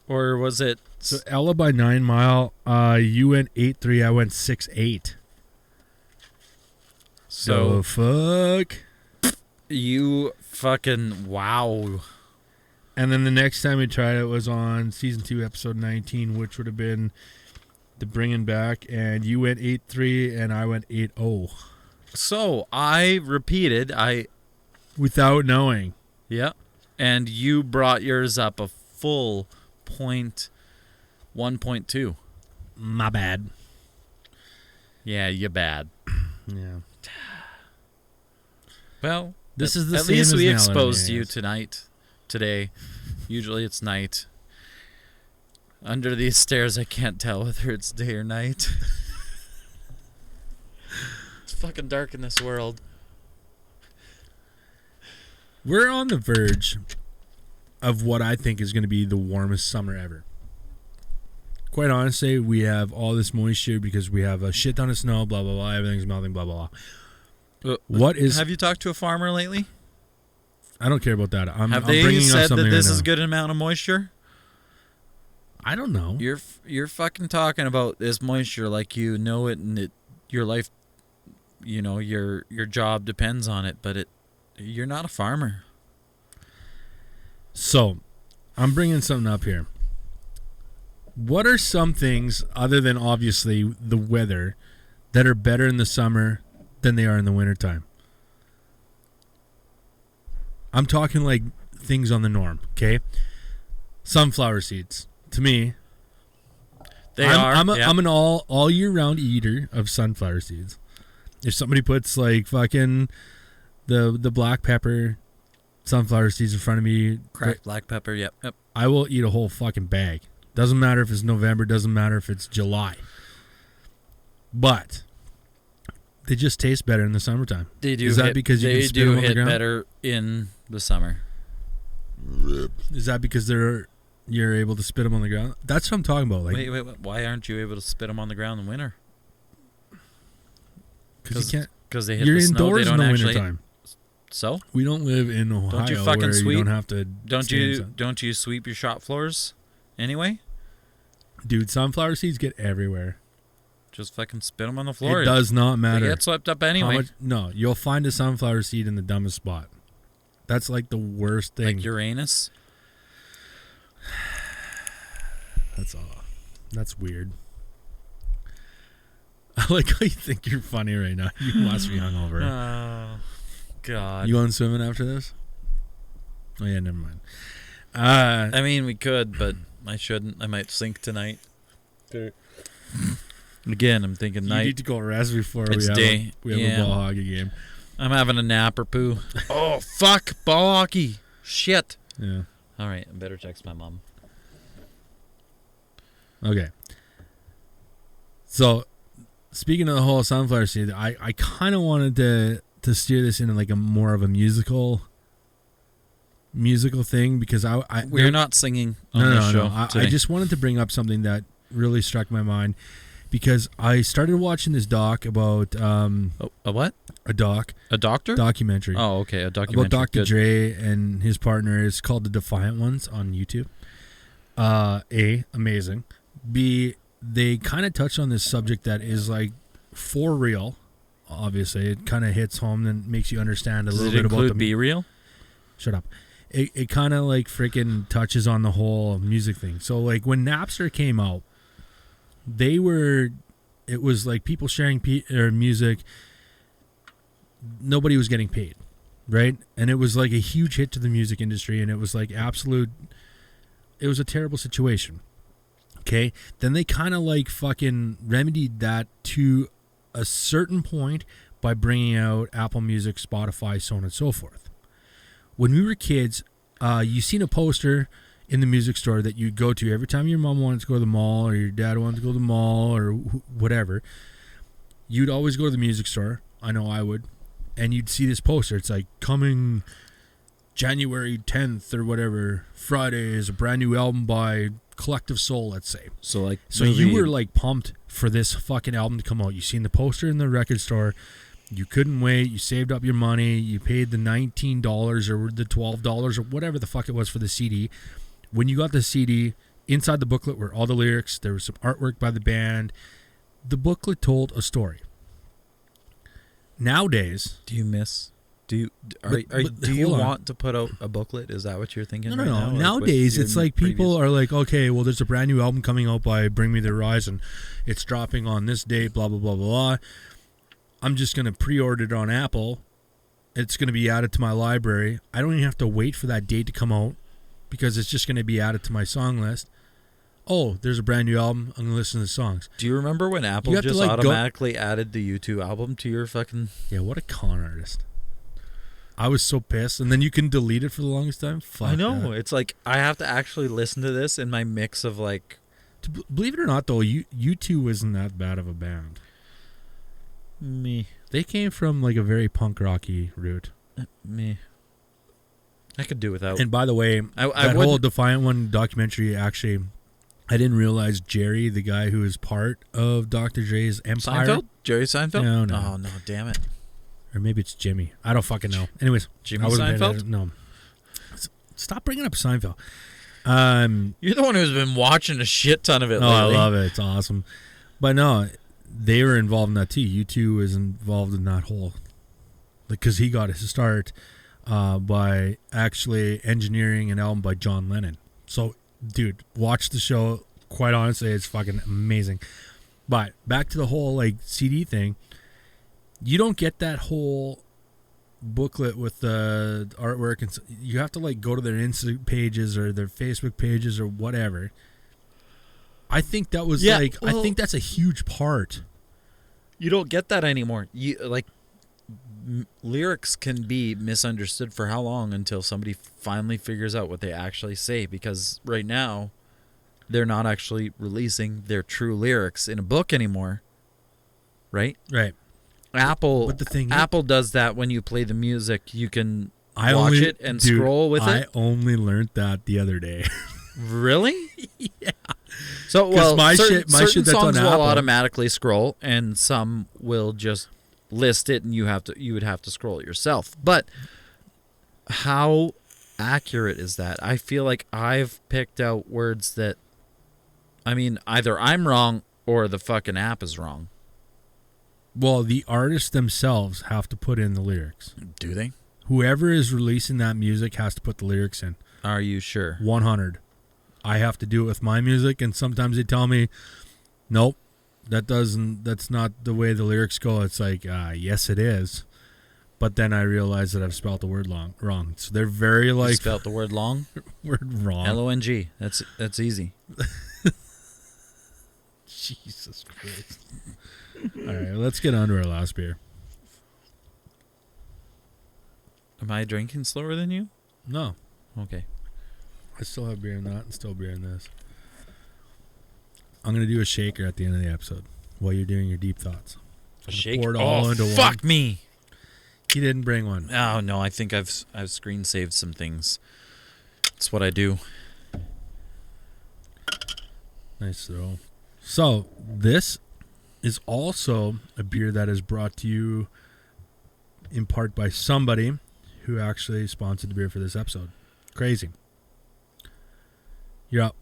Or was it... So Ella by 9 Mile, you went 8.3, I went 6.8. So fuck. You fucking... Wow. And then the next time we tried it was on season 2, episode 19, which would have been the Bringing Back. And you went 8.3 and I went 8.0. So I repeated. Without knowing. Yeah. And you brought yours up a full 1.2. My bad. Yeah, you bad. Yeah. Well, this is the at same least as we Nell, exposed you anyways. today. Usually it's night. Under these stairs, I can't tell whether it's day or night. It's fucking dark in this world. We're on the verge of what I think is going to be the warmest summer ever. Quite honestly, we have all this moisture because we have a shit ton of snow, blah, blah, blah, everything's melting, blah, blah, blah. Have you talked to a farmer lately? I don't care about that. Have I'm they bringing up said something that this right is now. a good amount of moisture? I don't know. You're fucking talking about this moisture like you know it, and your life, your job depends on it, but you're not a farmer. So, I'm bringing something up here. What are some things, other than obviously the weather, that are better in the summer than they are in the wintertime? I'm talking like things on the norm. Okay, sunflower seeds. To me, I'm an all year round eater of sunflower seeds. If somebody puts like fucking the black pepper sunflower seeds in front of me, cracked black pepper. Yep. I will eat a whole fucking bag. Doesn't matter if it's November. Doesn't matter if it's July. But they just taste better in the summertime. They do. Is that because you can spit them on the ground? Better in the summer. Is that because you're able to spit them on the ground? That's what I'm talking about. Like, wait. Why aren't you able to spit them on the ground in winter? Because you can't. Because they hit You're the snow. indoors They don't in the actually. wintertime. So we don't live in Ohio don't you fucking where sweep? You don't have to. Don't you sweep your shop floors anyway? Dude, sunflower seeds get everywhere. Just fucking spit them on the floor. It does not matter. They get swept up anyway. No, you'll find a sunflower seed in the dumbest spot. That's like the worst thing. Like Uranus. That's all. That's weird. I like how you think you're funny right now. You must be hungover. Oh, God. You going swimming after this? Oh, yeah, never mind. I mean, we could, but I shouldn't. I might sink tonight. Again, I'm thinking you night. need to go rest before It's day. we have a ball hockey game. I'm having a nap or poo. Oh, fuck. Ball hockey. Shit. Yeah. All right. I better text my mom. Okay. So, speaking of the whole sunflower seed, I kind of wanted to steer this into like a more of a musical thing because we're not singing on this show. I just wanted to bring up something that really struck my mind because I started watching this doc about a what? A doctor? Documentary. Oh, okay, a documentary about Dr. Dre and his partner. It's called The Defiant Ones on YouTube. A, amazing. B, they kind of touch on this subject that is like for real. Obviously, it kind of hits home and makes you understand a little bit about the. Be real? Shut up. It kind of like freaking touches on the whole music thing. So like when Napster came out, it was like people sharing music. Nobody was getting paid, right? And it was like a huge hit to the music industry, and it was like it was a terrible situation. Okay, then they kind of like fucking remedied that to a certain point by bringing out Apple Music, Spotify, so on and so forth. When we were kids, you seen a poster in the music store that you'd go to every time your mom wanted to go to the mall or your dad wanted to go to the mall or whatever. You'd always go to the music store. I know I would. And you'd see this poster. It's like coming January 10th or whatever. Friday is a brand new album by Collective Soul, let's say. So you were like pumped for this fucking album to come out. You seen the poster in the record store. You couldn't wait. You saved up your money. You paid the $19 or the $12 or whatever the fuck it was for the CD. When you got the CD, inside the booklet were all the lyrics. There was some artwork by the band. The booklet told a story. Nowadays, do you want to put out a booklet? Is that what you're thinking? No. Now? Nowadays, it's like people are like, okay, well, there's a brand new album coming out by Bring Me the Horizon. It's dropping on this date, blah, blah, blah, blah. I'm just going to pre-order it on Apple. It's going to be added to my library. I don't even have to wait for that date to come out because it's just going to be added to my song list. Oh, there's a brand new album. I'm going to listen to the songs. Do you remember when Apple just automatically added the U2 album to your fucking... Yeah, what a con artist. I was so pissed. And then you can delete it for the longest time? Fuck I know. that. It's like I have to actually listen to this in my mix of like... Believe it or not, though, U2 isn't that bad of a band. Me. They came from like a very punk rocky route. Me. I could do without. And by the way, that whole Defiant One documentary, actually, I didn't realize Jerry, the guy who is part of Dr. Dre's empire. Seinfeld? Jerry Seinfeld? No. Oh, no, damn it. Or maybe it's Jimmy. I don't fucking know. Anyways. Jimmy Seinfeld? No. Stop bringing up Seinfeld. You're the one who's been watching a shit ton of it lately. I love it. It's awesome. But no, they were involved in that too. U2 is involved in that whole... Because he got his start by actually engineering an album by John Lennon. So, dude, watch the show. Quite honestly, it's fucking amazing. But back to the whole like CD thing. You don't get that whole booklet with the artwork, and you have to like go to their Insta pages or their Facebook pages or whatever. I think that was I think that's a huge part. You don't get that anymore. Lyrics can be misunderstood for how long until somebody finally figures out what they actually say, because right now they're not actually releasing their true lyrics in a book anymore. Right? Right. Apple does that when you play the music. You can watch it and scroll with it. I only learned that the other day. Really? Yeah. So certain shit that's songs on will Apple automatically scroll, and some will just list it, and you would have to scroll it yourself. But how accurate is that? I feel like I've picked out words that, I mean, either I'm wrong or the fucking app is wrong. Well, the artists themselves have to put in the lyrics. Do they? Whoever is releasing that music has to put the lyrics in. Are you sure? 100. I have to do it with my music, and sometimes they tell me, nope, that's not the way the lyrics go. It's like, yes, it is. But then I realize that I've spelled the word wrong. So they're very like... You spelled the word long? Word wrong. L-O-N-G. That's easy. Jesus Christ. All right, let's get on to our last beer. Am I drinking slower than you? No. Okay. I still have beer in that and still beer in this. I'm going to do a shaker at the end of the episode while you're doing your deep thoughts. A shaker? Pour it all into fuck one. me. He didn't bring one. Oh, no, I think I've screen saved some things. That's what I do. Nice throw. So, this is also a beer that is brought to you in part by somebody who actually sponsored the beer for this episode. Crazy. You're up.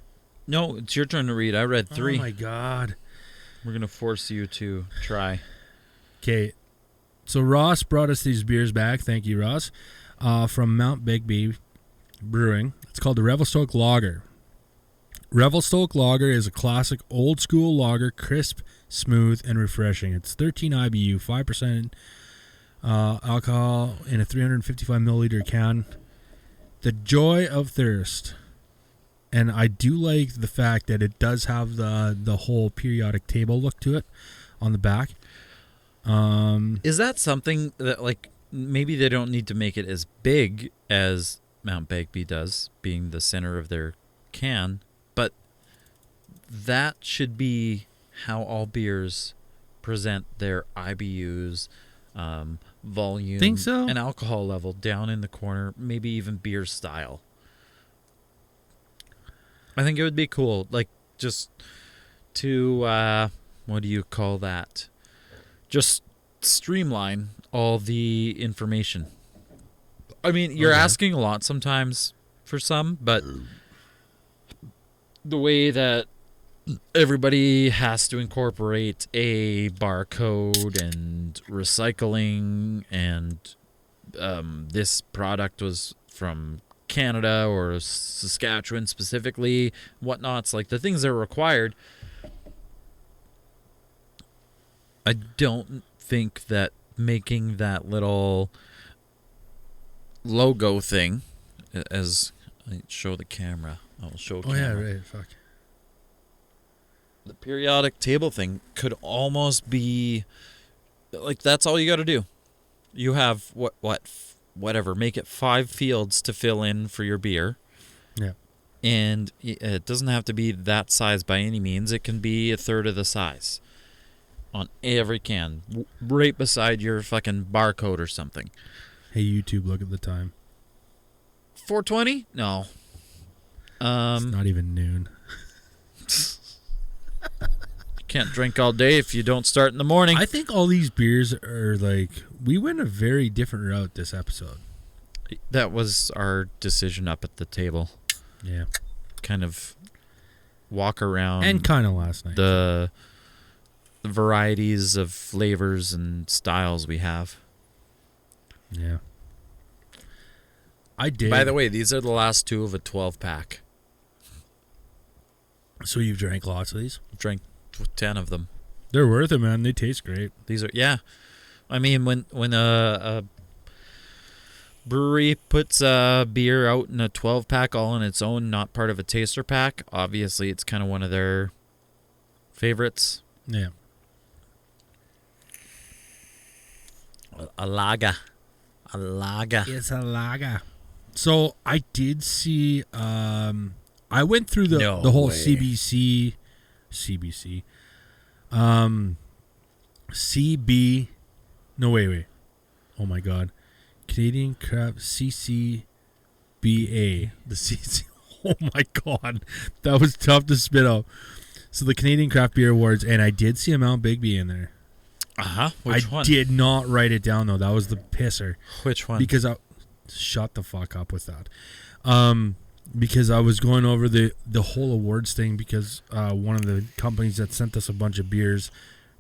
No, it's your turn to read. I read 3. Oh, my God. We're going to force you to try. Okay. So, Ross brought us these beers back. Thank you, Ross. From Mount Bigby Brewing. It's called the Revelstoke Lager. Revelstoke Lager is a classic old-school lager, crisp, smooth, and refreshing. It's 13 IBU, 5% alcohol in a 355 milliliter can. The joy of thirst. And I do like the fact that it does have the whole periodic table look to it on the back. Is that something that, like, maybe they don't need to make it as big as Mount Bagby does, being the center of their can, but that should be how all beers present their IBUs, volume, Think so? and alcohol level down in the corner, maybe even beer style. I think it would be cool, like, just to, what do you call that? Just streamline all the information. I mean, you're asking a lot sometimes for some, but the way that everybody has to incorporate a barcode and recycling, and this product was from Canada or Saskatchewan specifically, whatnots, like the things that are required. I don't think that making that little logo thing, as I show the camera, I'll show camera. Yeah, right, fuck. The periodic table thing could almost be like, that's all you got to do. You have whatever, make it 5 fields to fill in for your beer. Yeah. And it doesn't have to be that size by any means. It can be a third of the size on every can, right beside your fucking barcode or something. Hey, YouTube, look at the time. 4:20? No. It's not even noon. Can't drink all day if you don't start in the morning. I think all these beers are like, we went a very different route this episode. That was our decision up at the table. Yeah. Kind of walk around. And kind of last night. The varieties of flavors and styles we have. Yeah. I did. By the way, these are the last 2 of a 12-pack. So you've drank lots of these? Drank 10 of them. They're worth it, man. They taste great. These are, yeah. I mean, when brewery puts a beer out in a 12-pack all on its own, not part of a taster pack, obviously it's kind of one of their favorites. Yeah. A lager. It's a lager. So I did see. I went through the whole CB. No, wait. Oh my God. Canadian Craft CCBA. The CC. Oh my God, that was tough to spit out. So the Canadian Craft Beer Awards, and I did see a Mount Bigby in there. Which one? I did not write it down though. That was the pisser. Which one? Because shut the fuck up with that. Because I was going over the whole awards thing because one of the companies that sent us a bunch of beers,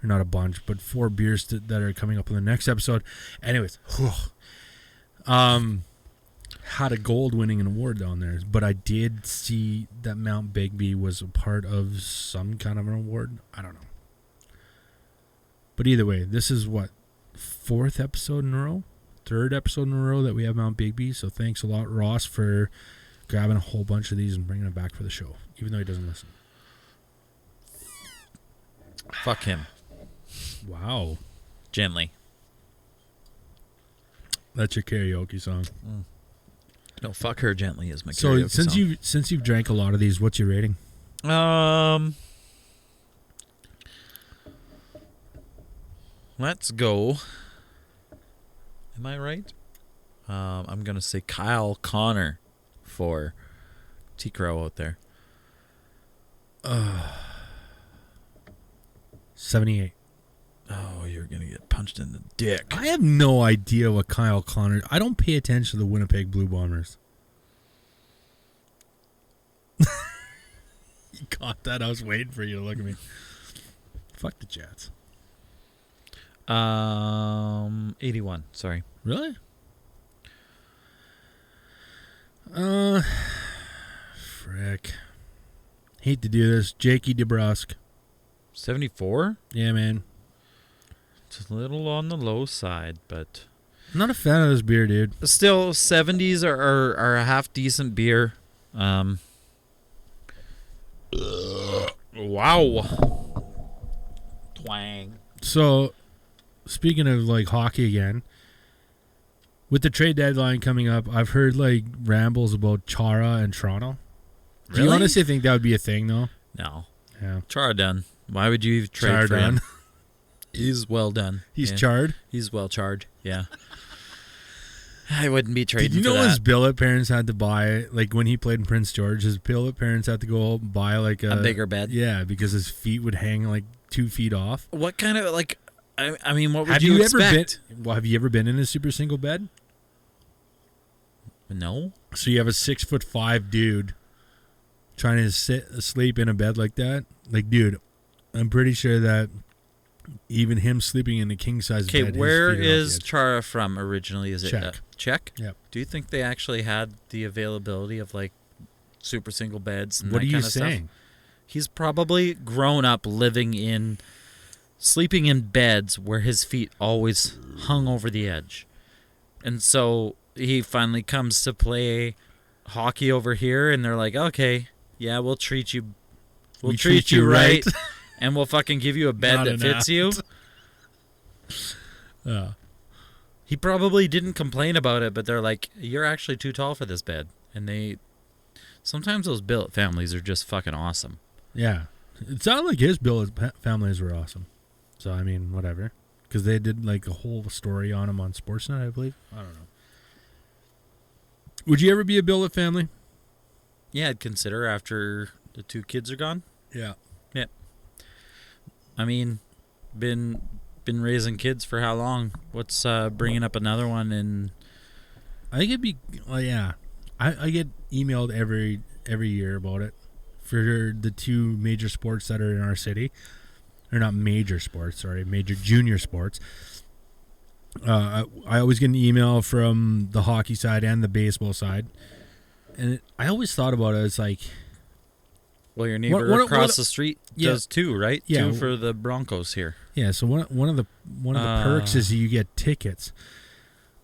or not a bunch, but 4 beers that are coming up in the next episode. Anyways, had a gold winning an award down there, but I did see that Mount Bigby was a part of some kind of an award. I don't know. But either way, this is what, 4th episode in a row? 3rd episode in a row that we have Mount Bigby. So thanks a lot, Ross, for grabbing a whole bunch of these and bringing them back for the show, even though he doesn't listen. Fuck him. Wow. Gently. That's your karaoke song. No, fuck her gently is my so karaoke song. since you've drank a lot of these, what's your rating? Let's go. Am I right? I'm gonna say Kyle Connor for T-Crow out there. 78. Oh, you're gonna get punched in the dick. I have no idea what Kyle Connor. I don't pay attention to the Winnipeg Blue Bombers. You got that? I was waiting for you to look at me. Fuck the Jets. 81. Sorry. Really? Frick. Hate to do this. Jakey DeBrusque. 74. Yeah, man. It's a little on the low side, but I'm not a fan of this beer, dude. still 70s are a half decent beer. Wow. Twang. So, speaking of like hockey again, with the trade deadline coming up, I've heard like rambles about Chara and Toronto. Do you Really? honestly think that would be a thing, though? No. Yeah. Char done. Why would you trade Char for him? done. He's well done. He's Yeah. charred. He's well charred. Yeah. I wouldn't be trading Did you for know that. his billet parents had to buy, like when he played in Prince George, his billet parents had to go out and buy like a bigger bed? Yeah, because his feet would hang like 2 feet off. What kind of, like, I mean, what would Have you ever expect? been? Well, have you ever been in a super single bed? No. So you have a 6'5" dude trying to sleep in a bed like that. Like, dude, I'm pretty sure that even him sleeping in a king size bed. Okay, where his feet are off is the edge. Chara from originally? Is it Czech. Czech? Yep. Do you think they actually had the availability of like super single beds and What that are you kind of saying? stuff? He's probably grown up sleeping in beds where his feet always hung over the edge. And so he finally comes to play hockey over here and they're like, "Okay, yeah, we'll treat you right." And we'll fucking give you a bed Not that an fits you. He probably didn't complain about it, but they're like, "You're actually too tall for this bed." And sometimes those billet families are just fucking awesome. Yeah. It sounded like his billet families were awesome. So, I mean, whatever. Because they did like a whole story on him on Sportsnet, I believe. I don't know. Would you ever be a billet family? Yeah, I'd consider after the 2 kids are gone. Yeah. I mean, been raising kids for how long? What's bringing up another one? And I think it'd be, yeah. I get emailed every year about it for the 2 major sports that are in our city. Or not major sports, sorry, major junior sports. I always get an email from the hockey side and the baseball side. And I always thought about it as like, well, your neighbor across the street does too, right? Yeah. 2 for the Broncos here. yeah, so one of the perks is you get tickets.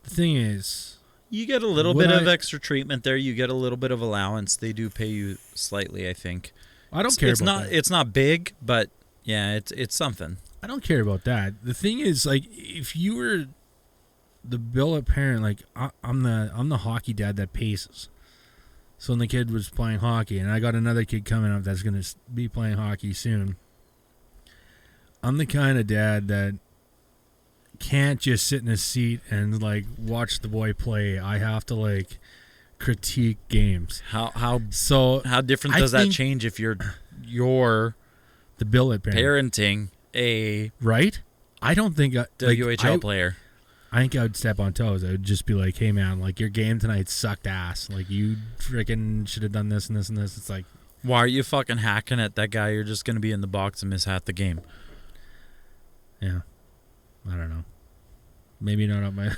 The thing is, You get a little bit of extra treatment there. You get a little bit of allowance. They do pay you slightly, I think. I don't care about that. It's not big, but yeah, it's something. I don't care about that. The thing is, like, if you were the billet parent, like, I'm the hockey dad that paces. So when the kid was playing hockey, and I got another kid coming up that's going to be playing hockey soon, I'm the kind of dad that can't just sit in a seat and, like, watch the boy play. I have to, like, critique games. How different I does that think change if you're the billet parent parenting a right? I don't think WHL player. I think I would step on toes. I would just be like, hey, man, like, your game tonight sucked ass. Like, you freaking should have done this and this and this. It's like, why are you fucking hacking at that guy? You're just going to be in the box and miss half the game. yeah, I don't know. Maybe not on my...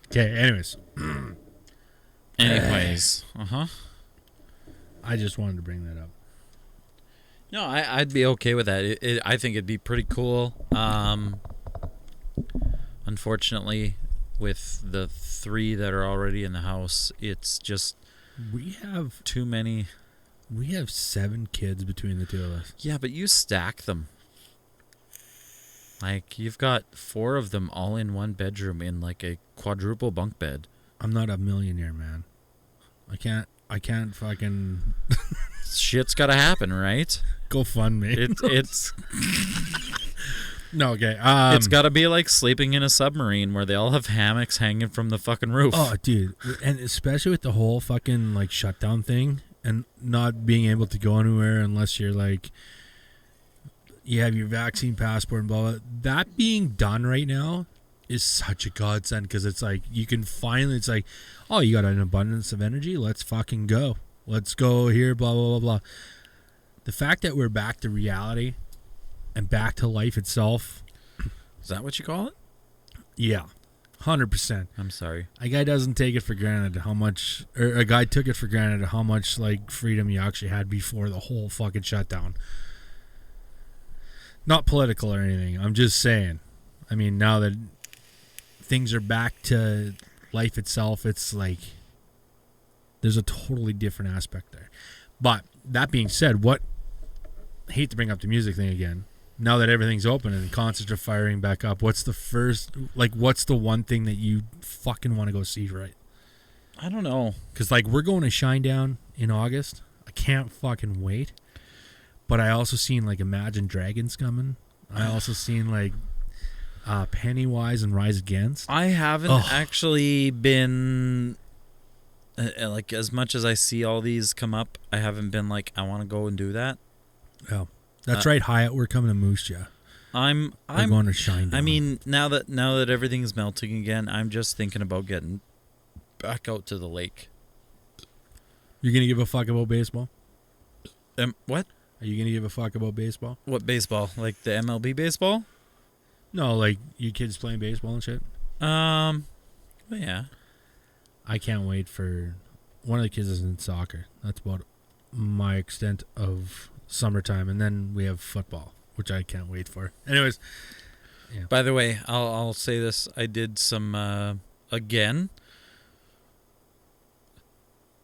Okay, anyways. I just wanted to bring that up. No, I'd be okay with that. I think it'd be pretty cool. Unfortunately, with the 3 that are already in the house, it's just We have too many. We have 7 kids between the two of us. Yeah, but you stack them. Like, you've got 4 of them all in one bedroom in, like, a quadruple bunk bed. I'm not a millionaire, man. I can't fucking... Shit's gotta happen, right? Go fund me. It's No, okay. It's gotta be like sleeping in a submarine where they all have hammocks hanging from the fucking roof. Oh, dude. And especially with the whole fucking, like, shutdown thing and not being able to go anywhere unless you're, like... You have your vaccine passport and blah, blah. That being done right now is such a godsend because it's like you can finally, it's like, oh, you got an abundance of energy? Let's fucking go. Let's go here, blah, blah, blah, blah. The fact that we're back to reality and back to life itself. Is that what you call it? Yeah, 100%. I'm sorry. A guy doesn't take it for granted how much, or a guy took it for granted how much, like, freedom you actually had before the whole fucking shutdown. Not political or anything. I'm just saying. I mean, now that things are back to life itself, it's like there's a totally different aspect there. But that being said, I hate to bring up the music thing again. Now that everything's open and concerts are firing back up, what's the one thing that you fucking want to go see, right? I don't know. Because, like, we're going to Shinedown in August. I can't fucking wait. But I also seen, like, Imagine Dragons coming. I also seen, like, Pennywise and Rise Against. I haven't actually been, like, as much as I see all these come up, I haven't been like, I want to go and do that. Oh, that's right, Hyatt. We're coming to Moose Jaw. I'm going to Shinedown. I mean, now that everything's melting again, I'm just thinking about getting back out to the lake. You're gonna give a fuck about baseball? What? Are you gonna give a fuck about baseball? What baseball? Like the MLB baseball? No, like you kids playing baseball and shit. Well, yeah. I can't wait for one of the kids is in soccer. That's about my extent of summertime, and then we have football, which I can't wait for. Anyways, yeah. By the way, I'll say this: I did some again.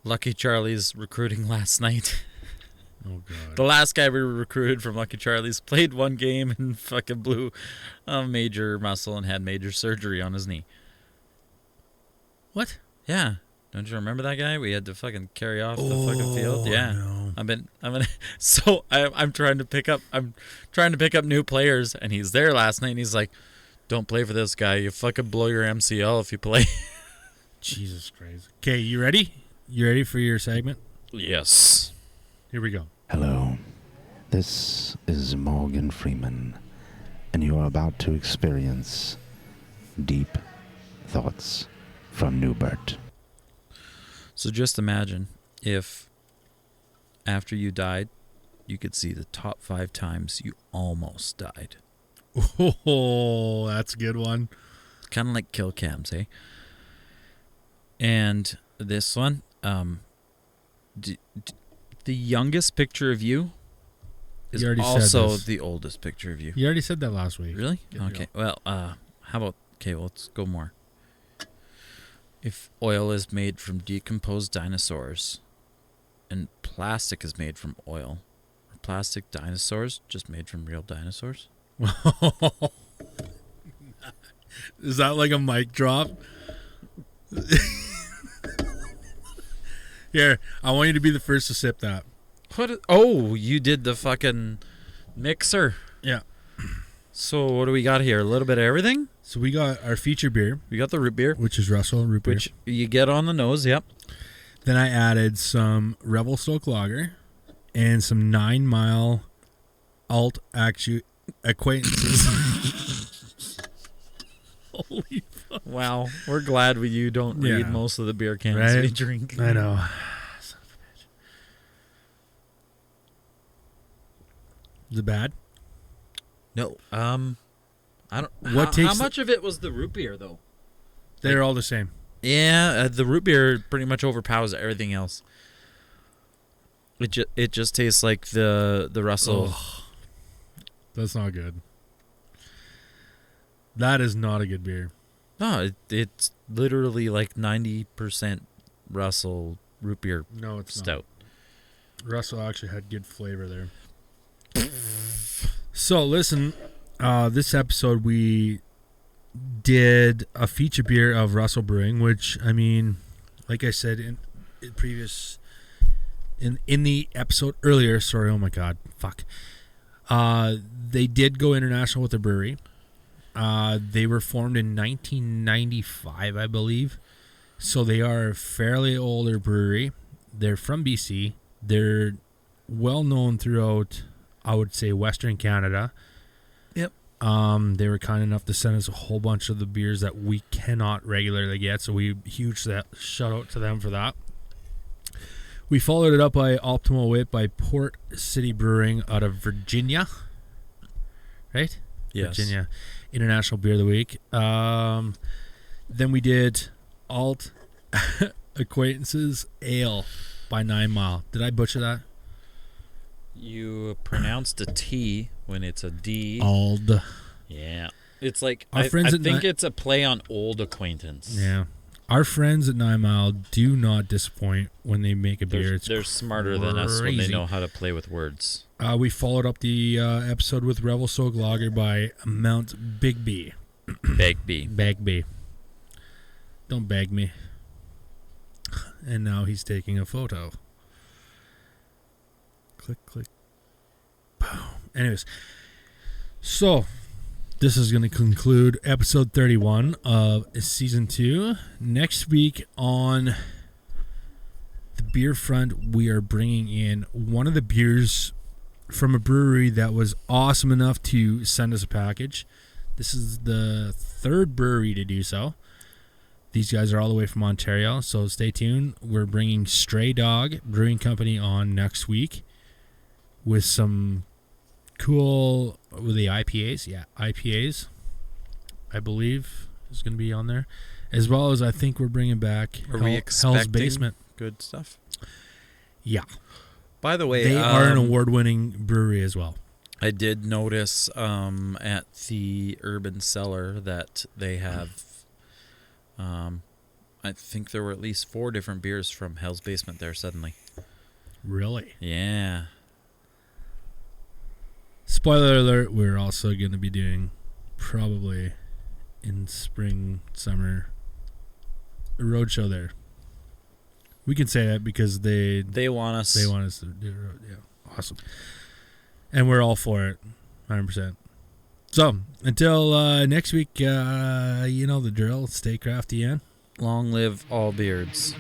Lucky Charlie's recruiting last night. Oh, God. The last guy we recruited from Lucky Charlie's played one game and fucking blew a major muscle and had major surgery on his knee. What? Yeah. Don't you remember that guy? We had to fucking carry off the fucking field. Yeah. No. I'm trying to pick up new players, and he's there last night, and he's like, "Don't play for this guy. You fucking blow your MCL if you play." Jesus Christ. Okay, you ready? You ready for your segment? Yes. Here we go. Hello, this is Morgan Freeman, and you are about to experience Deep Thoughts from Newbert. So just imagine if after you died, you could see the top 5 times you almost died. Oh, that's a good one. Kind of like kill cams, eh? And this one, the youngest picture of you is also the oldest picture of you. You already said that last week. Really? Yeah, okay. Well, how about... Okay, well, let's go more. If oil is made from decomposed dinosaurs and plastic is made from oil, are plastic dinosaurs just made from real dinosaurs? Is that like a mic drop? Here, I want you to be the first to sip that. Oh, you did the fucking mixer. Yeah. So what do we got here? A little bit of everything? So we got our feature beer, We got the root beer, which is Russell root beer. which you get on the nose, yep. Then I added some Rebel Soak Lager and some 9 Mile Alt Acquaintances. Holy fuck. Wow, we're glad you don't read Yeah. most of the beer cans Right? we drink. I know. Son of a bitch. Is it bad? No, I don't. What how takes much of it was the root beer though? They're all the same. Yeah, the root beer pretty much overpowers everything else. It just tastes like the Russell. Ugh. That's not good. That is not a good beer. No, it's literally like 90% Russell root beer No, it's stout. not. Russell actually had good flavor there. So listen, this episode we did a feature beer of Russell Brewing, which I mean, like I said in previous in the episode earlier. Sorry, oh my god, fuck. They did go international with the brewery. They were formed in 1995, I believe. So they are a fairly older brewery. They're from BC. They're well known throughout, I would say, Western Canada. Yep. They were kind enough to send us a whole bunch of the beers that we cannot regularly get. So we huge shout out to them for that. We followed it up by Optimal Wit by Port City Brewing out of Virginia. Right? Yes. Virginia. International Beer of the Week. Then we did Alt Acquaintances Ale by 9 Mile. Did I butcher that? You pronounced a T when it's a D. Ald. Yeah. It's like, Our I friends at think Ni- it's a play on old acquaintance. Yeah. Our friends at 9 Mile do not disappoint when they make a beer. They're smarter than us when they crazy. know how to play with words. We followed up the episode with Rebel Soak Lager by Mount Bigby. Bagby. Bagby. Don't bag me. And now he's taking a photo. Click, click. Boom. Anyways. So, this is going to conclude episode 31 of season 2. Next week on the beer front, we are bringing in one of the beers from a brewery that was awesome enough to send us a package. This is the third brewery to do so. These guys are all the way from Ontario, so stay tuned. We're bringing Stray Dog Brewing Company on next week with some cool, with the IPAs. Yeah, IPAs, I believe, is going to be on there. As well as I think we're bringing back Are we Hell's expecting Basement. good stuff? Yeah. By the way, They are an award-winning brewery as well. I did notice at the Urban Cellar that they have, I think there were at least 4 different beers from Hell's Basement there suddenly. Really? Yeah. Spoiler alert, we're also going to be doing, probably in spring, summer, a roadshow there. We can say that because they want us. They want us to do it. Yeah, awesome. And we're all for it, 100%. So, until next week, you know the drill. Stay crafty, and Long live all beards.